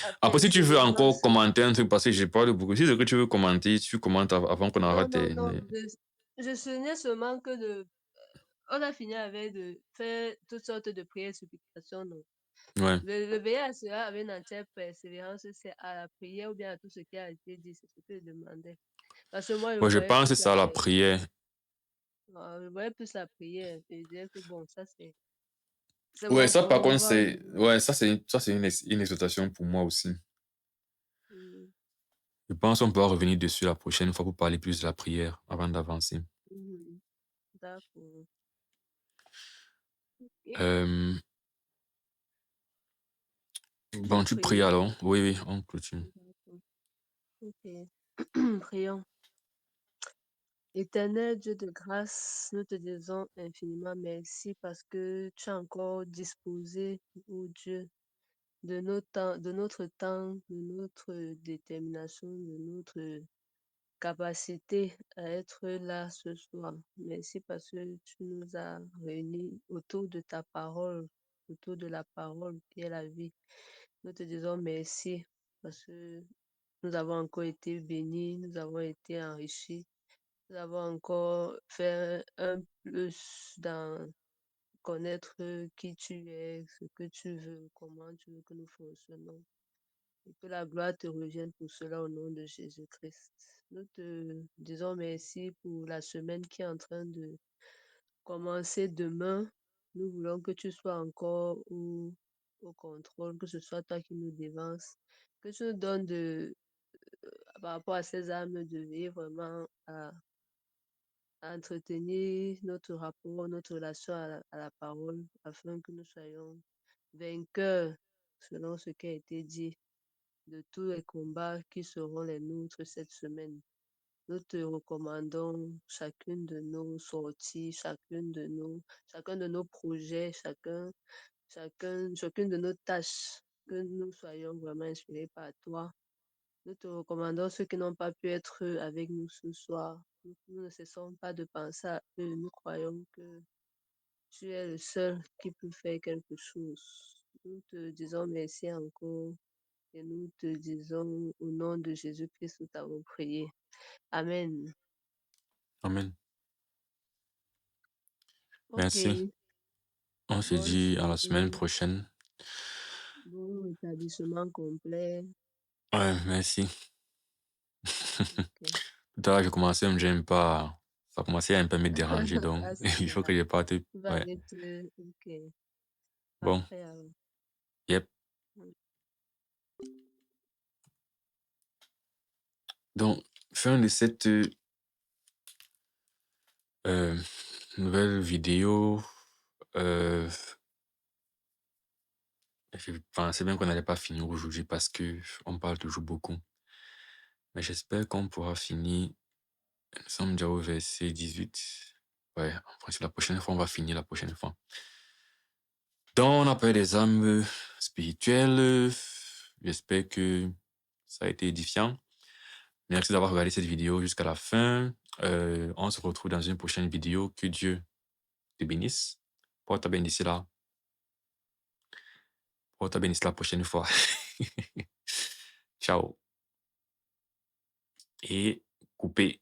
La Après, si tu veux encore persévérance. commenter un truc, parce que j'ai pas de beaucoup, si c'est ce que tu veux commenter, tu commentes avant qu'on Non, arrête. non, non. Je soulignais seulement que on a fini avec de faire toutes sortes de prières et supplications. Non. Ouais. Le veiller à cela avec une entière persévérance, c'est à la prière ou bien à tout ce qui a été dit, c'est ce que je demandais. Parce que moi, je Ouais, je voyais pense que plus c'est la ça la persévérance. prière. Je voyais plus la prière. Je disais que bon, ça c'est Ouais, mon ça par point de contre, vue à c'est, moi. ouais, ça c'est une exhortation pour moi aussi. Mhm. Je pense qu'on pourra revenir dessus la prochaine fois pour parler plus de la prière avant d'avancer. Mhm. D'accord. Ok. Euh, Je bon, tu pries prie. alors? Oui, oui, on clôture. D'accord. Ok. Prions. Éternel Dieu de grâce, nous te disons infiniment merci parce que tu as encore disposé, ô Dieu, de notre temps, de notre détermination, de notre capacité à être là ce soir. Merci parce que tu nous as réunis autour de ta parole, autour de la parole qui est la vie. Nous te disons merci parce que nous avons encore été bénis, nous avons été enrichis, nous avons encore fait un plus dans connaître qui tu es, ce que tu veux, comment tu veux que nous fonctionnons. Et que la gloire te revienne pour cela au nom de Jésus-Christ. Nous te disons merci pour la semaine qui est en train de commencer demain. Nous voulons que tu sois encore au contrôle, que ce soit toi qui nous dévance, que tu nous donnes par rapport à ces âmes de veiller vraiment à entretenir notre rapport, notre relation à la parole, afin que nous soyons vainqueurs selon ce qui a été dit de tous les combats qui seront les nôtres cette semaine. Nous te recommandons chacune de nos sorties, chacun de nos projets, chacune de nos tâches, que nous soyons vraiment inspirés par toi. Nous te recommandons ceux qui n'ont pas pu être avec nous ce soir. Nous ne cessons pas de penser à eux. Nous croyons que tu es le seul qui peut faire quelque chose. Nous te disons merci encore et nous te disons au nom de Jésus-Christ, nous t'avons prié. Amen. Amen. Merci. Ok. On se Bonne dit à la semaine santé, prochaine. bon rétablissement complet. Ouais, merci. Ok. Tout à l'heure, j'ai commencé à me gêner pas. Ça commençait à un peu me déranger, donc Ah, c'est il faut là. que je parte. Tu vas Ouais. aller te... Ok. Bon. Après, alors. Yep. Donc, fin de cette euh, nouvelle vidéo. Je pensais bien qu'on n'allait pas finir aujourd'hui parce que on parle toujours beaucoup. Mais j'espère qu'on pourra finir. Nous sommes déjà au verset 18. Ouais, en principe, la prochaine fois, on va finir la prochaine fois. Donc, on a parlé des âmes spirituelles. J'espère que ça a été édifiant. Merci d'avoir regardé cette vidéo jusqu'à la fin. On se retrouve dans une prochaine vidéo. Que Dieu te bénisse. Porte-toi bien d'ici là. Porte-toi bien d'ici la prochaine fois. Ciao. Et coupez.